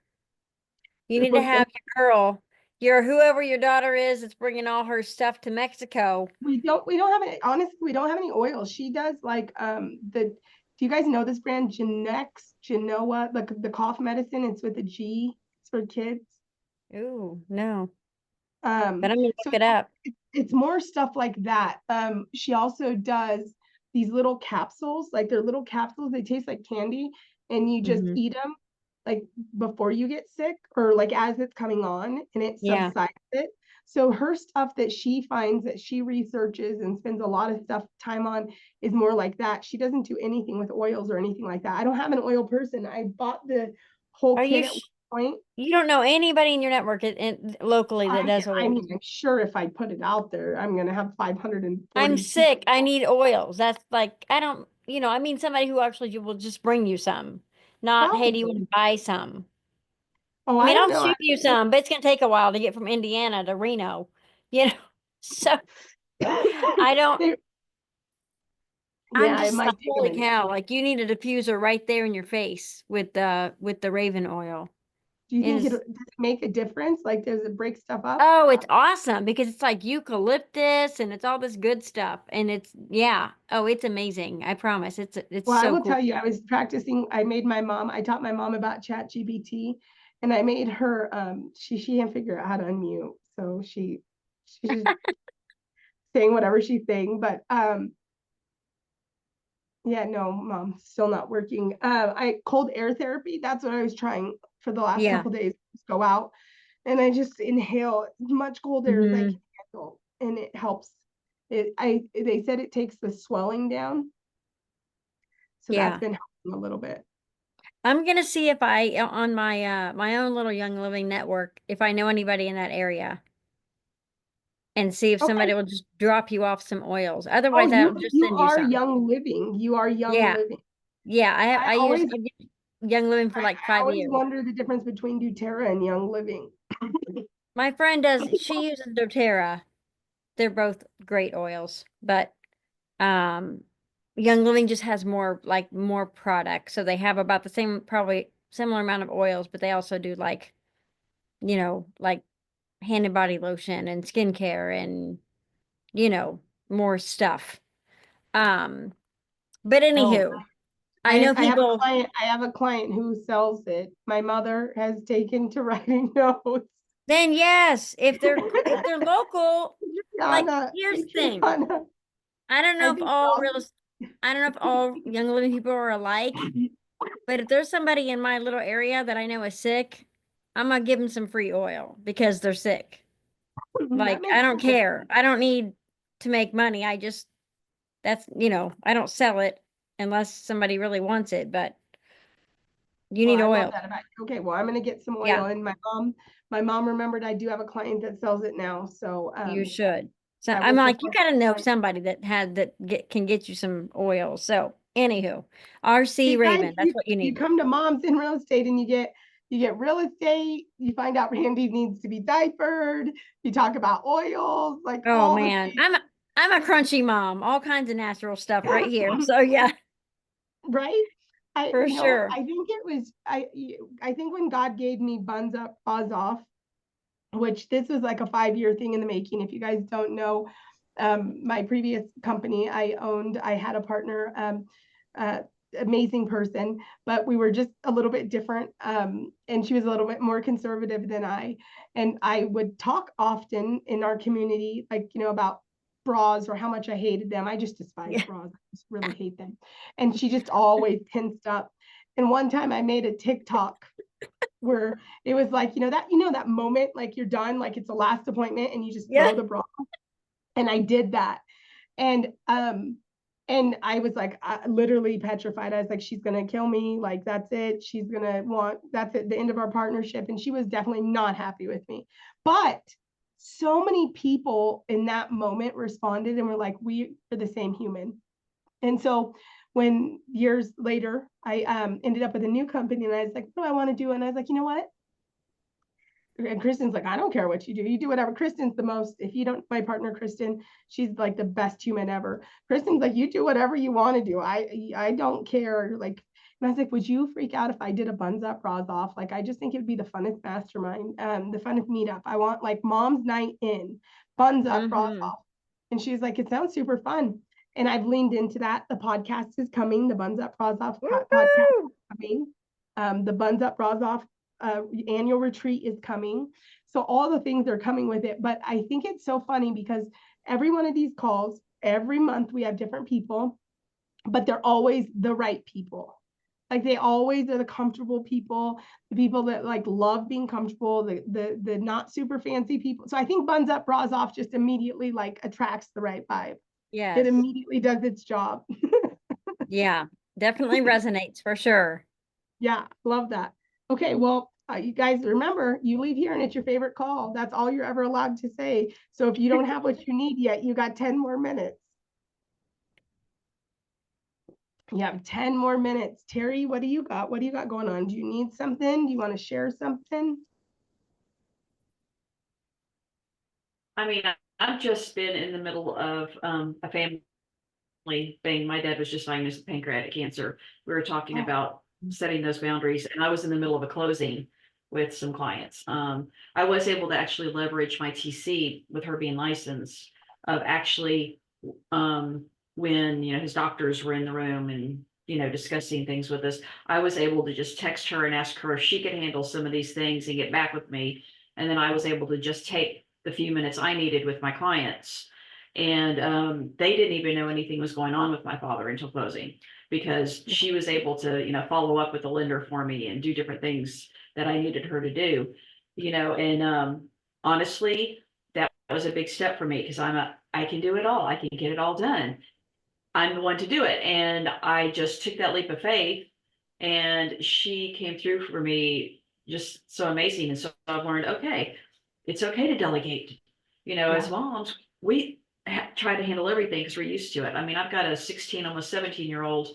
You need to have your girl, your whoever your daughter is that's bringing all her stuff to Mexico. We don't have any, honestly, we don't have any oils. She does like do you guys know this brand Genoa, like the cough medicine? It's with a G. It's for kids. Ooh, no. But I'm gonna look it up. It's more stuff like that. She also does these little capsules, like they're little capsules, they taste like candy, and you just eat them like before you get sick or like as it's coming on, and it subsides it. So her stuff that she finds that she researches and spends a lot of time on is more like that. She doesn't do anything with oils or anything like that. I don't have an oil person. I bought the whole kit at one point. You don't know anybody in your network locally that does oils. I mean, I'm sure if I put it out there, I'm going to have 540. I'm sick. I need oils. That's like, I don't, I mean, somebody who actually will just bring you some, not, hey, do you want to buy some? Oh, I mean, don't I'll know. shoot you some, but it's going to take a while to get from Indiana to Reno, so. I don't, They- I'm Yeah, it just might like, take 'em holy a cow, like you need a diffuser right there in your face with the Raven oil. Do you It think is, does it make a difference? Like, does it break stuff up? oh, it's awesome because it's like eucalyptus and it's all this good stuff. And it's, yeah. Oh, it's amazing. I promise. It's Well, I so will cool. tell you, I was practicing, I taught my mom about ChatGPT, and I made her, she can't figure out how to unmute. So she's just saying whatever she's saying, but, yeah, no, mom, still not working. Cold air therapy, that's what I was trying for the last Yeah. couple days, just go out and I just inhale as much cold air as I Mhm. can handle, and it helps. They said it takes the swelling down. So that's Yeah. been helping a little bit. I'm gonna see if I on my my own little Young Living network, if I know anybody in that area. And see if somebody Okay. will just drop you off some oils. Oh, Otherwise, I'll just you send you are some. Young Living. You are Young Yeah. Living. Yeah, I always I've been Young Living for like I 5 always years. wonder the difference between doTERRA and Young Living. My friend she uses doTERRA. They're both great oils, but Young Living just has more products. So they have about the same, probably similar amount of oils, but they also do like, like hand and body lotion and skincare and, more stuff. But anywho, I know people. I have a client who sells it. My mother has taken to writing notes. Then yes, if they're local, like Adriana, here's the thing. Adriana. I don't know I if think all y'all- I don't know if all Young Living people are alike, but if there's somebody in my little area that I know is sick, I'm gonna give them some free oil because they're sick. that Like makes I don't sense. care. I don't need to make money. I just I don't sell it unless somebody really wants it, but you Well, need I love oil. that about you. Okay, well, I'm gonna get some oil, Yeah. and my mom remembered I do have a client that sells it now. So You should. So I I'm will like, you support gotta know that. somebody can get you some oil. So anywho, RC You guys, Raven, that's what you you need. come to Moms in Real Estate and you get real estate. You find out Randy needs to be diapered. You talk about oils, like Oh all the man, things, I'm a crunchy mom. All kinds of natural stuff right here. So yeah, right? for sure. I think it was I think when God gave me Buns Up, Paws Off, which this was like a 5-year thing in the making. If you guys don't know, my previous company I had a partner, amazing person, but we were just a little bit different. And she was a little bit more conservative than I. And I would talk often in our community, like, about bras or how much I hated them. I just despise bras. I just really hate them. And she just always tensed up. And one time I made a TikTok where it was like, that moment, like you're done, like it's the last appointment and you just Yeah. throw the bra. And I did that. And I was like, literally petrified. I was like, she's gonna kill me. Like, that's it. That's it, the end of our partnership. And she was definitely not happy with me. But so many people in that moment responded and were like, we are the same human. And so when years later, I ended up with a new company and I was like, what do I want to do? And I was like, you know what? And Kristen's like, I don't care what you do. You do whatever. Kristen's the most, if you don't, my partner, Kristen, she's like the best human ever. Kristen's like, you do whatever you want to do. I don't care. Like, and I was like, would you freak out if I did a Buns Up, Bras Off? Like, I just think it would be the funnest mastermind, the funnest meetup. I want like mom's night in, Buns Up, Bras Off. And she's like, it sounds super fun. And I've leaned into that. The podcast is coming. The Buns Up, Bras Off podcast is coming. The Buns Up, Bras Off annual retreat is coming. So all the things are coming with it. But I think it's so funny because every one of these calls, every month we have different people, but they're always the right people. Like they always are the comfortable people, the people that like love being comfortable, the not super fancy people. So I think Buns Up, Bras Off just immediately like attracts the right vibe. Yes. It immediately does its job. Yeah, definitely resonates for sure. Yeah, love that. Okay, well, you guys remember, you leave here and it's your favorite call. That's all you're ever allowed to say. So if you don't have what you need yet, you got 10 more minutes. You have 10 more minutes. Terry, what do you got? What do you got going on? Do you need something? Do you want to share something? I mean, I've just been in the middle of a family thing. My dad was just diagnosed with pancreatic cancer. We were talking Oh. about setting those boundaries, and I was in the middle of a closing with some clients. I was able to actually leverage my TC with her being licensed of actually when his doctors were in the room and discussing things with us, I was able to just text her and ask her if she could handle some of these things and get back with me. And then I was able to just take the few minutes I needed with my clients. And they didn't even know anything was going on with my father until closing, because she was able to, follow up with the lender for me and do different things that I needed her to do, and honestly, that was a big step for me, because I can do it all. I can get it all done. I'm the one to do it. And I just took that leap of faith, and she came through for me just so amazing. And so I've learned, okay, it's okay to delegate. As moms, we try to handle everything because we're used to it. I mean, I've got a 16, almost 17-year-old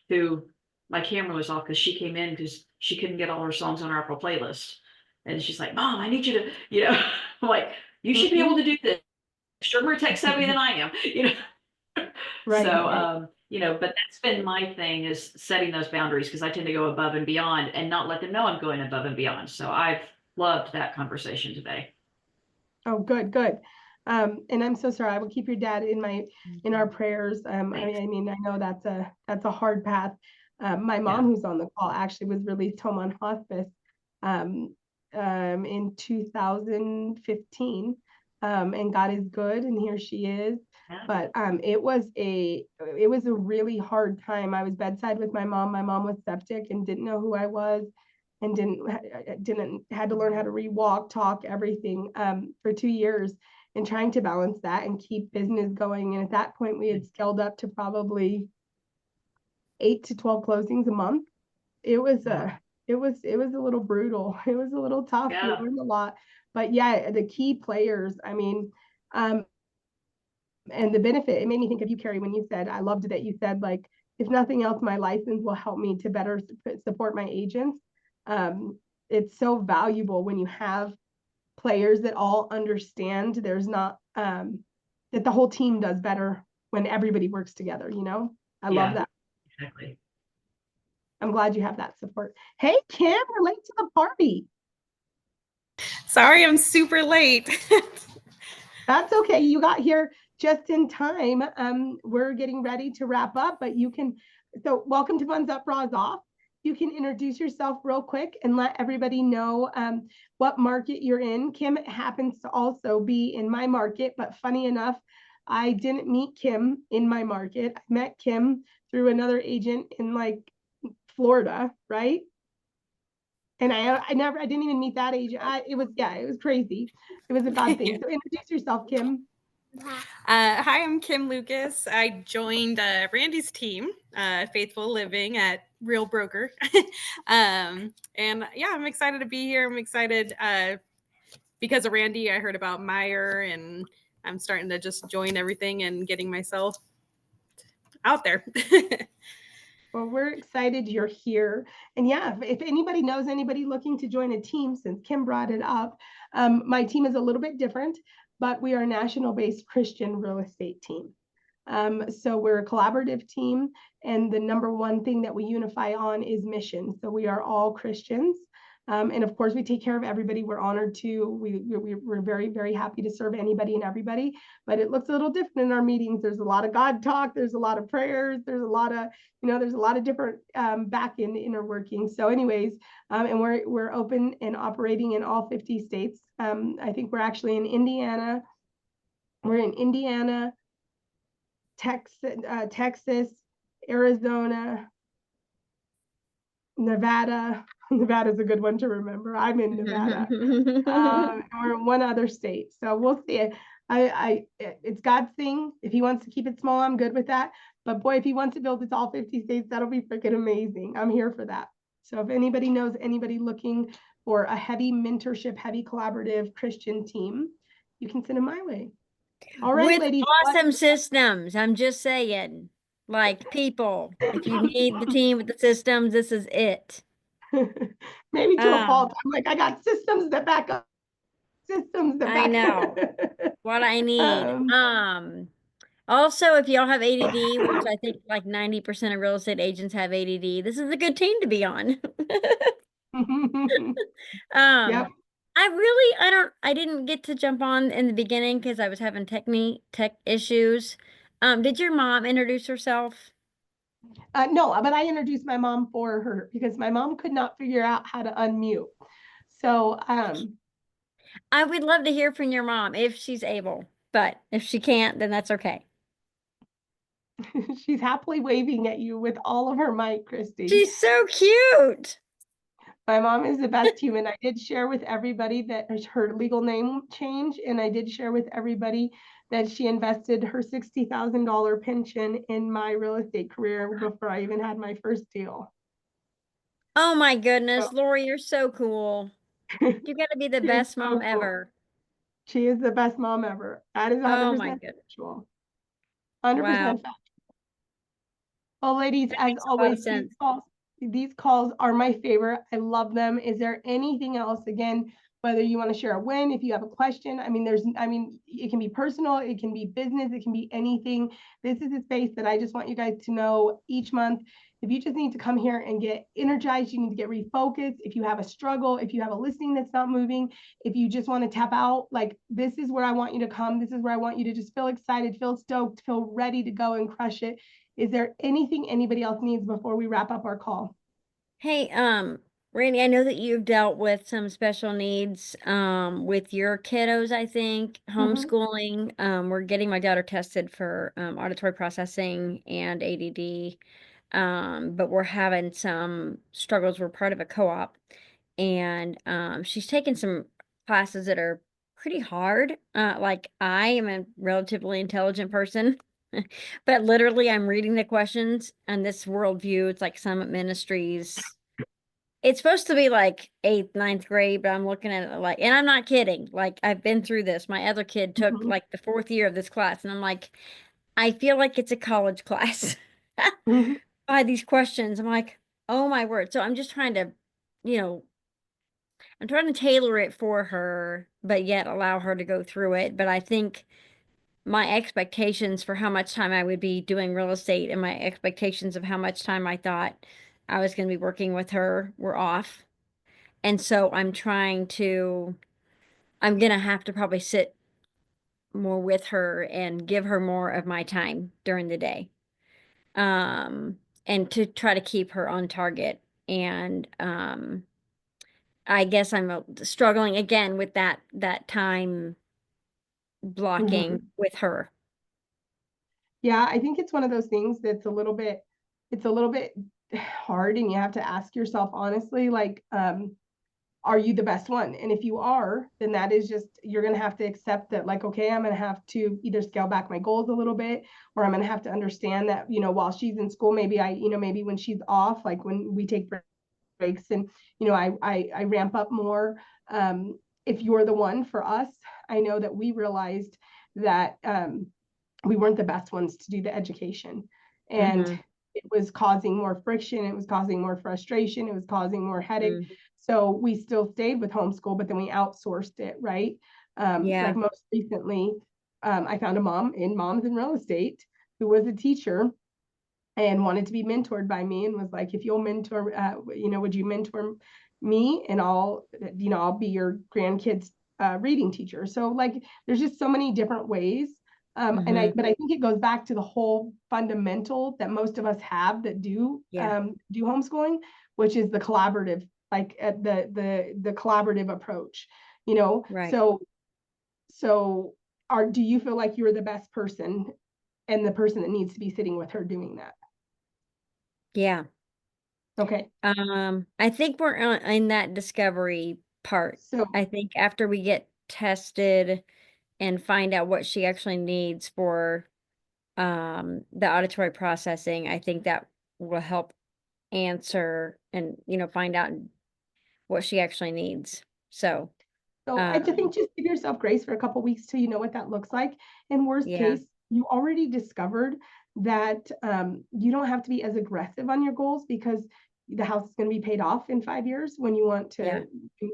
who my camera was off because she came in because she couldn't get all her songs on our Apple playlist. And she's like, Mom, I need you to, I'm like, you should be able to do this. Sure, more tech savvy than I am, Right. So, but that's been my thing, is setting those boundaries, because I tend to go above and beyond and not let them know I'm going above and beyond. So I've loved that conversation today. Oh, good, good. And I'm so sorry. I will keep your dad in our prayers. I mean, I know that's a hard path. My mom, who's on the call, actually was released home on hospice in 2015. And God is good, and here she is. Yeah. But it was a really hard time. I was bedside with my mom. My mom was septic and didn't know who I was, and had to learn how to walk, talk, everything for 2 years, and trying to balance that and keep business going. And at that point, we had scaled up to probably 8 to 12 closings a month. It was a little brutal. It was a little tough. We learned a lot. But yeah, the key players, I mean, and the benefit, it made me think of you, Carrie, when you said, I loved it that you said, like, if nothing else, my license will help me to better support my agents. It's so valuable when you have players that all understand there's not, that the whole team does better when everybody works together, I love that. Exactly. I'm glad you have that support. Hey, Kim, you're late to the party. Sorry, I'm super late. That's okay. You got here just in time. We're getting ready to wrap up, but so welcome to Buns Up, Bras Off. You can introduce yourself real quick and let everybody know what market you're in. Kim happens to also be in my market, but funny enough, I didn't meet Kim in my market. I met Kim through another agent in Florida, right? And I didn't even meet that agent. It was crazy. It was a God thing. So introduce yourself, Kim. Hi, I'm Kim Lucas. I joined Randy's team, Faithful Living at Real Broker. And yeah, I'm excited to be here. I'm excited because of Randy. I heard about Meyer, and I'm starting to just join everything and getting myself out there. Well, we're excited you're here. And yeah, if anybody knows anybody looking to join a team, since Kim brought it up, my team is a little bit different, but we are a national-based Christian real estate team. So we're a collaborative team, and the number one thing that we unify on is mission. So we are all Christians. And of course, we take care of everybody. We're honored to. We're very, very happy to serve anybody and everybody. But it looks a little different in our meetings. There's a lot of God talk. There's a lot of prayers. There's a lot of, there's a lot of different back end inner working. So, anyways, and we're open and operating in all 50 states. I think we're actually in Indiana. We're in Indiana, Texas, Arizona, Nevada. Nevada's a good one to remember. I'm in Nevada. Or in one other state. So we'll see. It's God's thing. If he wants to keep it small, I'm good with that. But boy, if he wants to build it to all 50 states, that'll be freaking amazing. I'm here for that. So if anybody knows anybody looking for a heavy mentorship, heavy collaborative Christian team, you can send them my way. All right, with ladies. awesome systems. I'm just saying, like, people, if you need the team with the systems, this is it. Maybe to a fault. I'm like, I got systems that back up System's the I best. know what I need. Also, if y'all have ADD, which I think like 90% of real estate agents have ADD, this is a good team to be on. Yep. I didn't get to jump on in the beginning because I was having tech issues. Did your mom introduce herself? No, but I introduced my mom for her because my mom could not figure out how to unmute. So, I would love to hear from your mom if she's able, but if she can't, then that's okay. she's happily waving at you with all of her might, Christy. She's so cute. My mom is the best human. I did share with everybody that her legal name changed, and I did share with everybody that she invested her $60,000 pension in my real estate career before I even had my first deal. Oh my goodness, Lori, you're so cool. You got to be the best mom ever. She is the best mom ever. That is 100% factual. 100% factual. Well, ladies, as always, these calls are my favorite. I love them. Is there anything else? Again, whether you want to share a win, if you have a question, it can be personal, it can be business, it can be anything. This is a space that I just want you guys to know each month. If you just need to come here and get energized, you need to get refocused. If you have a struggle, if you have a listing that's not moving, if you just want to tap out, like, this is where I want you to come. This is where I want you to just feel excited, feel stoked, feel ready to go and crush it. Is there anything anybody else needs before we wrap up our call? Hey, Randy, I know that you've dealt with some special needs with your kiddos, I think, homeschooling. We're getting my daughter tested for auditory processing and ADD, but we're having some struggles. We're part of a co-op, and she's taken some classes that are pretty hard. Like, I am a relatively intelligent person. But literally, I'm reading the questions and this worldview. It's like Summit Ministries. It's supposed to be like 8th, 9th grade, but I'm looking at it like, and I'm not kidding. Like, I've been through this. My other kid took like the 4th year of this class, and I'm like, I feel like it's a college class by these questions. I'm like, oh my word. So I'm just trying to, I'm trying to tailor it for her, but yet allow her to go through it. But I think my expectations for how much time I would be doing real estate and my expectations of how much time I thought I was going to be working with her were off. And so I'm going to have to probably sit more with her and give her more of my time during the day. And to try to keep her on target. And I guess I'm struggling again with that time blocking with her. Yeah, I think it's one of those things that's a little bit hard, and you have to ask yourself honestly, like, are you the best one? And if you are, then that is just, you're going to have to accept that, like, okay, I'm going to have to either scale back my goals a little bit, or I'm going to have to understand that, while she's in school, maybe maybe when she's off, like when we take breaks and, I ramp up more. If you're the one for us, I know that we realized that, we weren't the best ones to do the education, and it was causing more friction. It was causing more frustration. It was causing more headache. So we still stayed with homeschool, but then we outsourced it, right? Like most recently, I found a mom in Moms in Real Estate who was a teacher and wanted to be mentored by me, and was like, if you'll mentor, would you mentor me, and I'll be your grandkids' reading teacher. So, like, there's just so many different ways. But I think it goes back to the whole fundamental that most of us have that do homeschooling, which is the collaborative, like the collaborative approach, Right. So do you feel like you're the best person and the person that needs to be sitting with her doing that? Yeah. Okay. I think we're in that discovery part. So I think after we get tested and find out what she actually needs for the auditory processing, I think that will help answer and find out what she actually needs. So I just think, just give yourself grace for a couple weeks till you know what that looks like. In worst case, you already discovered that you don't have to be as aggressive on your goals, because the house is going to be paid off in 5 years when you want to,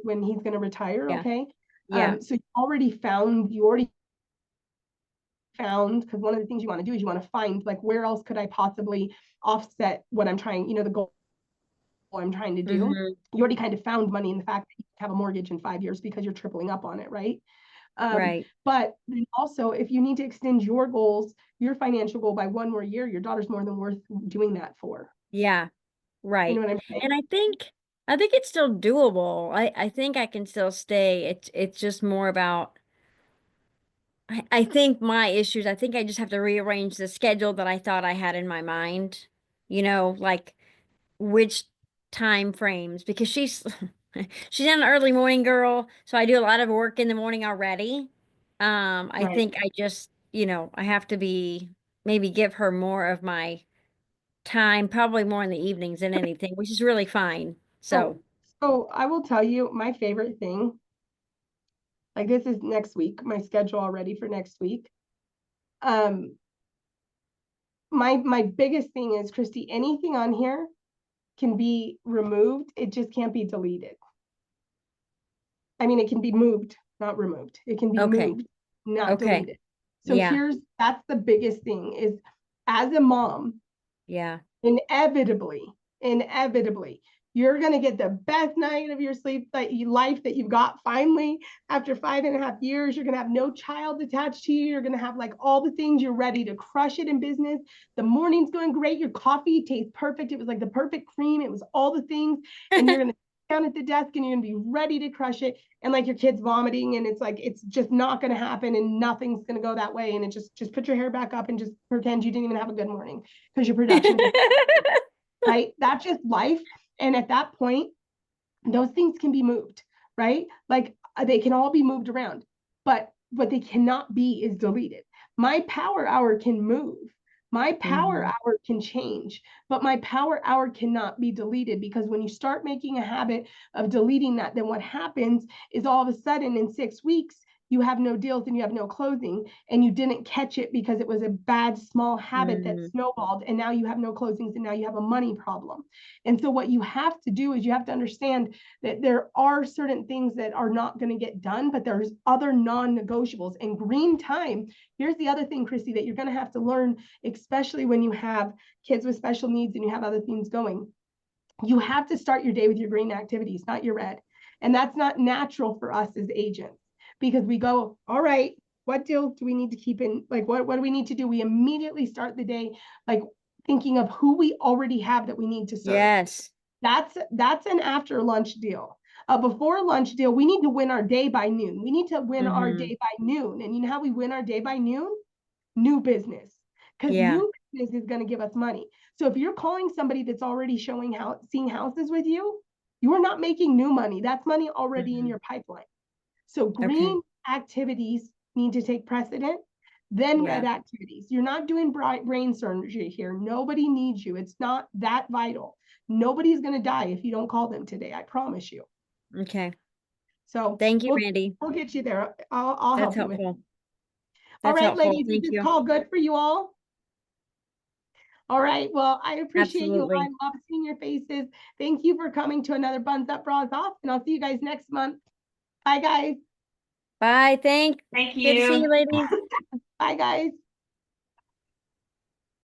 when he's going to retire. Okay. Yeah. So you already found, because one of the things you want to do is you want to find like, where else could I possibly offset what I'm trying, the goal I'm trying to do. Mhm. You already kind of found money in the fact that you have a mortgage in 5 years because you're tripling up on it, right? Right. But then also, if you need to extend your goals, your financial goal by 1 more year, your daughter's more than worth doing that for. Yeah. You Right. know what I'm saying? And I think it's still doable. I think I can still stay. It's just more about I think my issues, I think I just have to rearrange the schedule that I thought I had in my mind, like which time frames, because she's she's an early morning girl, so I do a lot of work in the morning already. I Right. think I just, I have to maybe give her more of my time, probably more in the evenings than anything, which is really fine. So, So I will tell you my favorite thing. Like, this is next week, my schedule already for next week. My biggest thing is, Christy, anything on here can be removed. It just can't be deleted. I mean, it can be moved, not removed. It can be okay. moved, not Okay. deleted. So Yeah. that's the biggest thing is, as a mom, Yeah. inevitably, you're going to get the best night of your sleep life that you've got finally after 5.5 years. You're going to have no child attached to you. You're going to have like all the things. You're ready to crush it in business. The morning's going great. Your coffee tastes perfect. It was like the perfect cream. It was all the things. And you're going to sit down at the desk and you're going to be ready to crush it. And like your kid's vomiting and it's like, it's just not going to happen and nothing's going to go that way. And it just put your hair back up and just pretend you didn't even have a good morning because your production just right? That's just life. And at that point, those things can be moved, right? Like they can all be moved around, but what they cannot be is deleted. My power hour can move. My power hour can change, but my power hour cannot be deleted, because when you start making a habit of deleting that, then what happens is all of a sudden in 6 weeks, you have no deals and you have no closing, and you didn't catch it because it was a bad small habit that snowballed, and now you have no closings and now you have a money problem. And so what you have to do is you have to understand that there are certain things that are not going to get done, but there's other non-negotiables. And green time, here's the other thing, Christy, that you're going to have to learn, especially when you have kids with special needs and you have other things going. You have to start your day with your green activities, not your red. And that's not natural for us as agents, because we go, all right, what deal do we need to keep in? Like, what do we need to do? We immediately start the day, like thinking of who we already have that we need to serve. Yes. That's an after lunch deal. Before lunch deal, we need to win our day by noon. We need to win our day by noon. And you know how we win our day by noon? New business. Because new business is going to give us money. So if you're calling somebody that's already seeing houses with you, you are not making new money. That's money already in your pipeline. So green activities need to take precedent, then red activities. You're not doing brain surgery here. Nobody needs you. It's not that vital. Nobody's going to die if you don't call them today. I promise you. Okay. So thank you, Randy. We'll get you there. I'll help you with it. All right, ladies, is this call good for you all? All right. Well, I appreciate you. I love seeing your faces. Thank you for coming to another Buns Up Bras Off, and I'll see you guys next month. Bye, guys. Bye. Thank you. Good to see you, ladies. Bye, guys.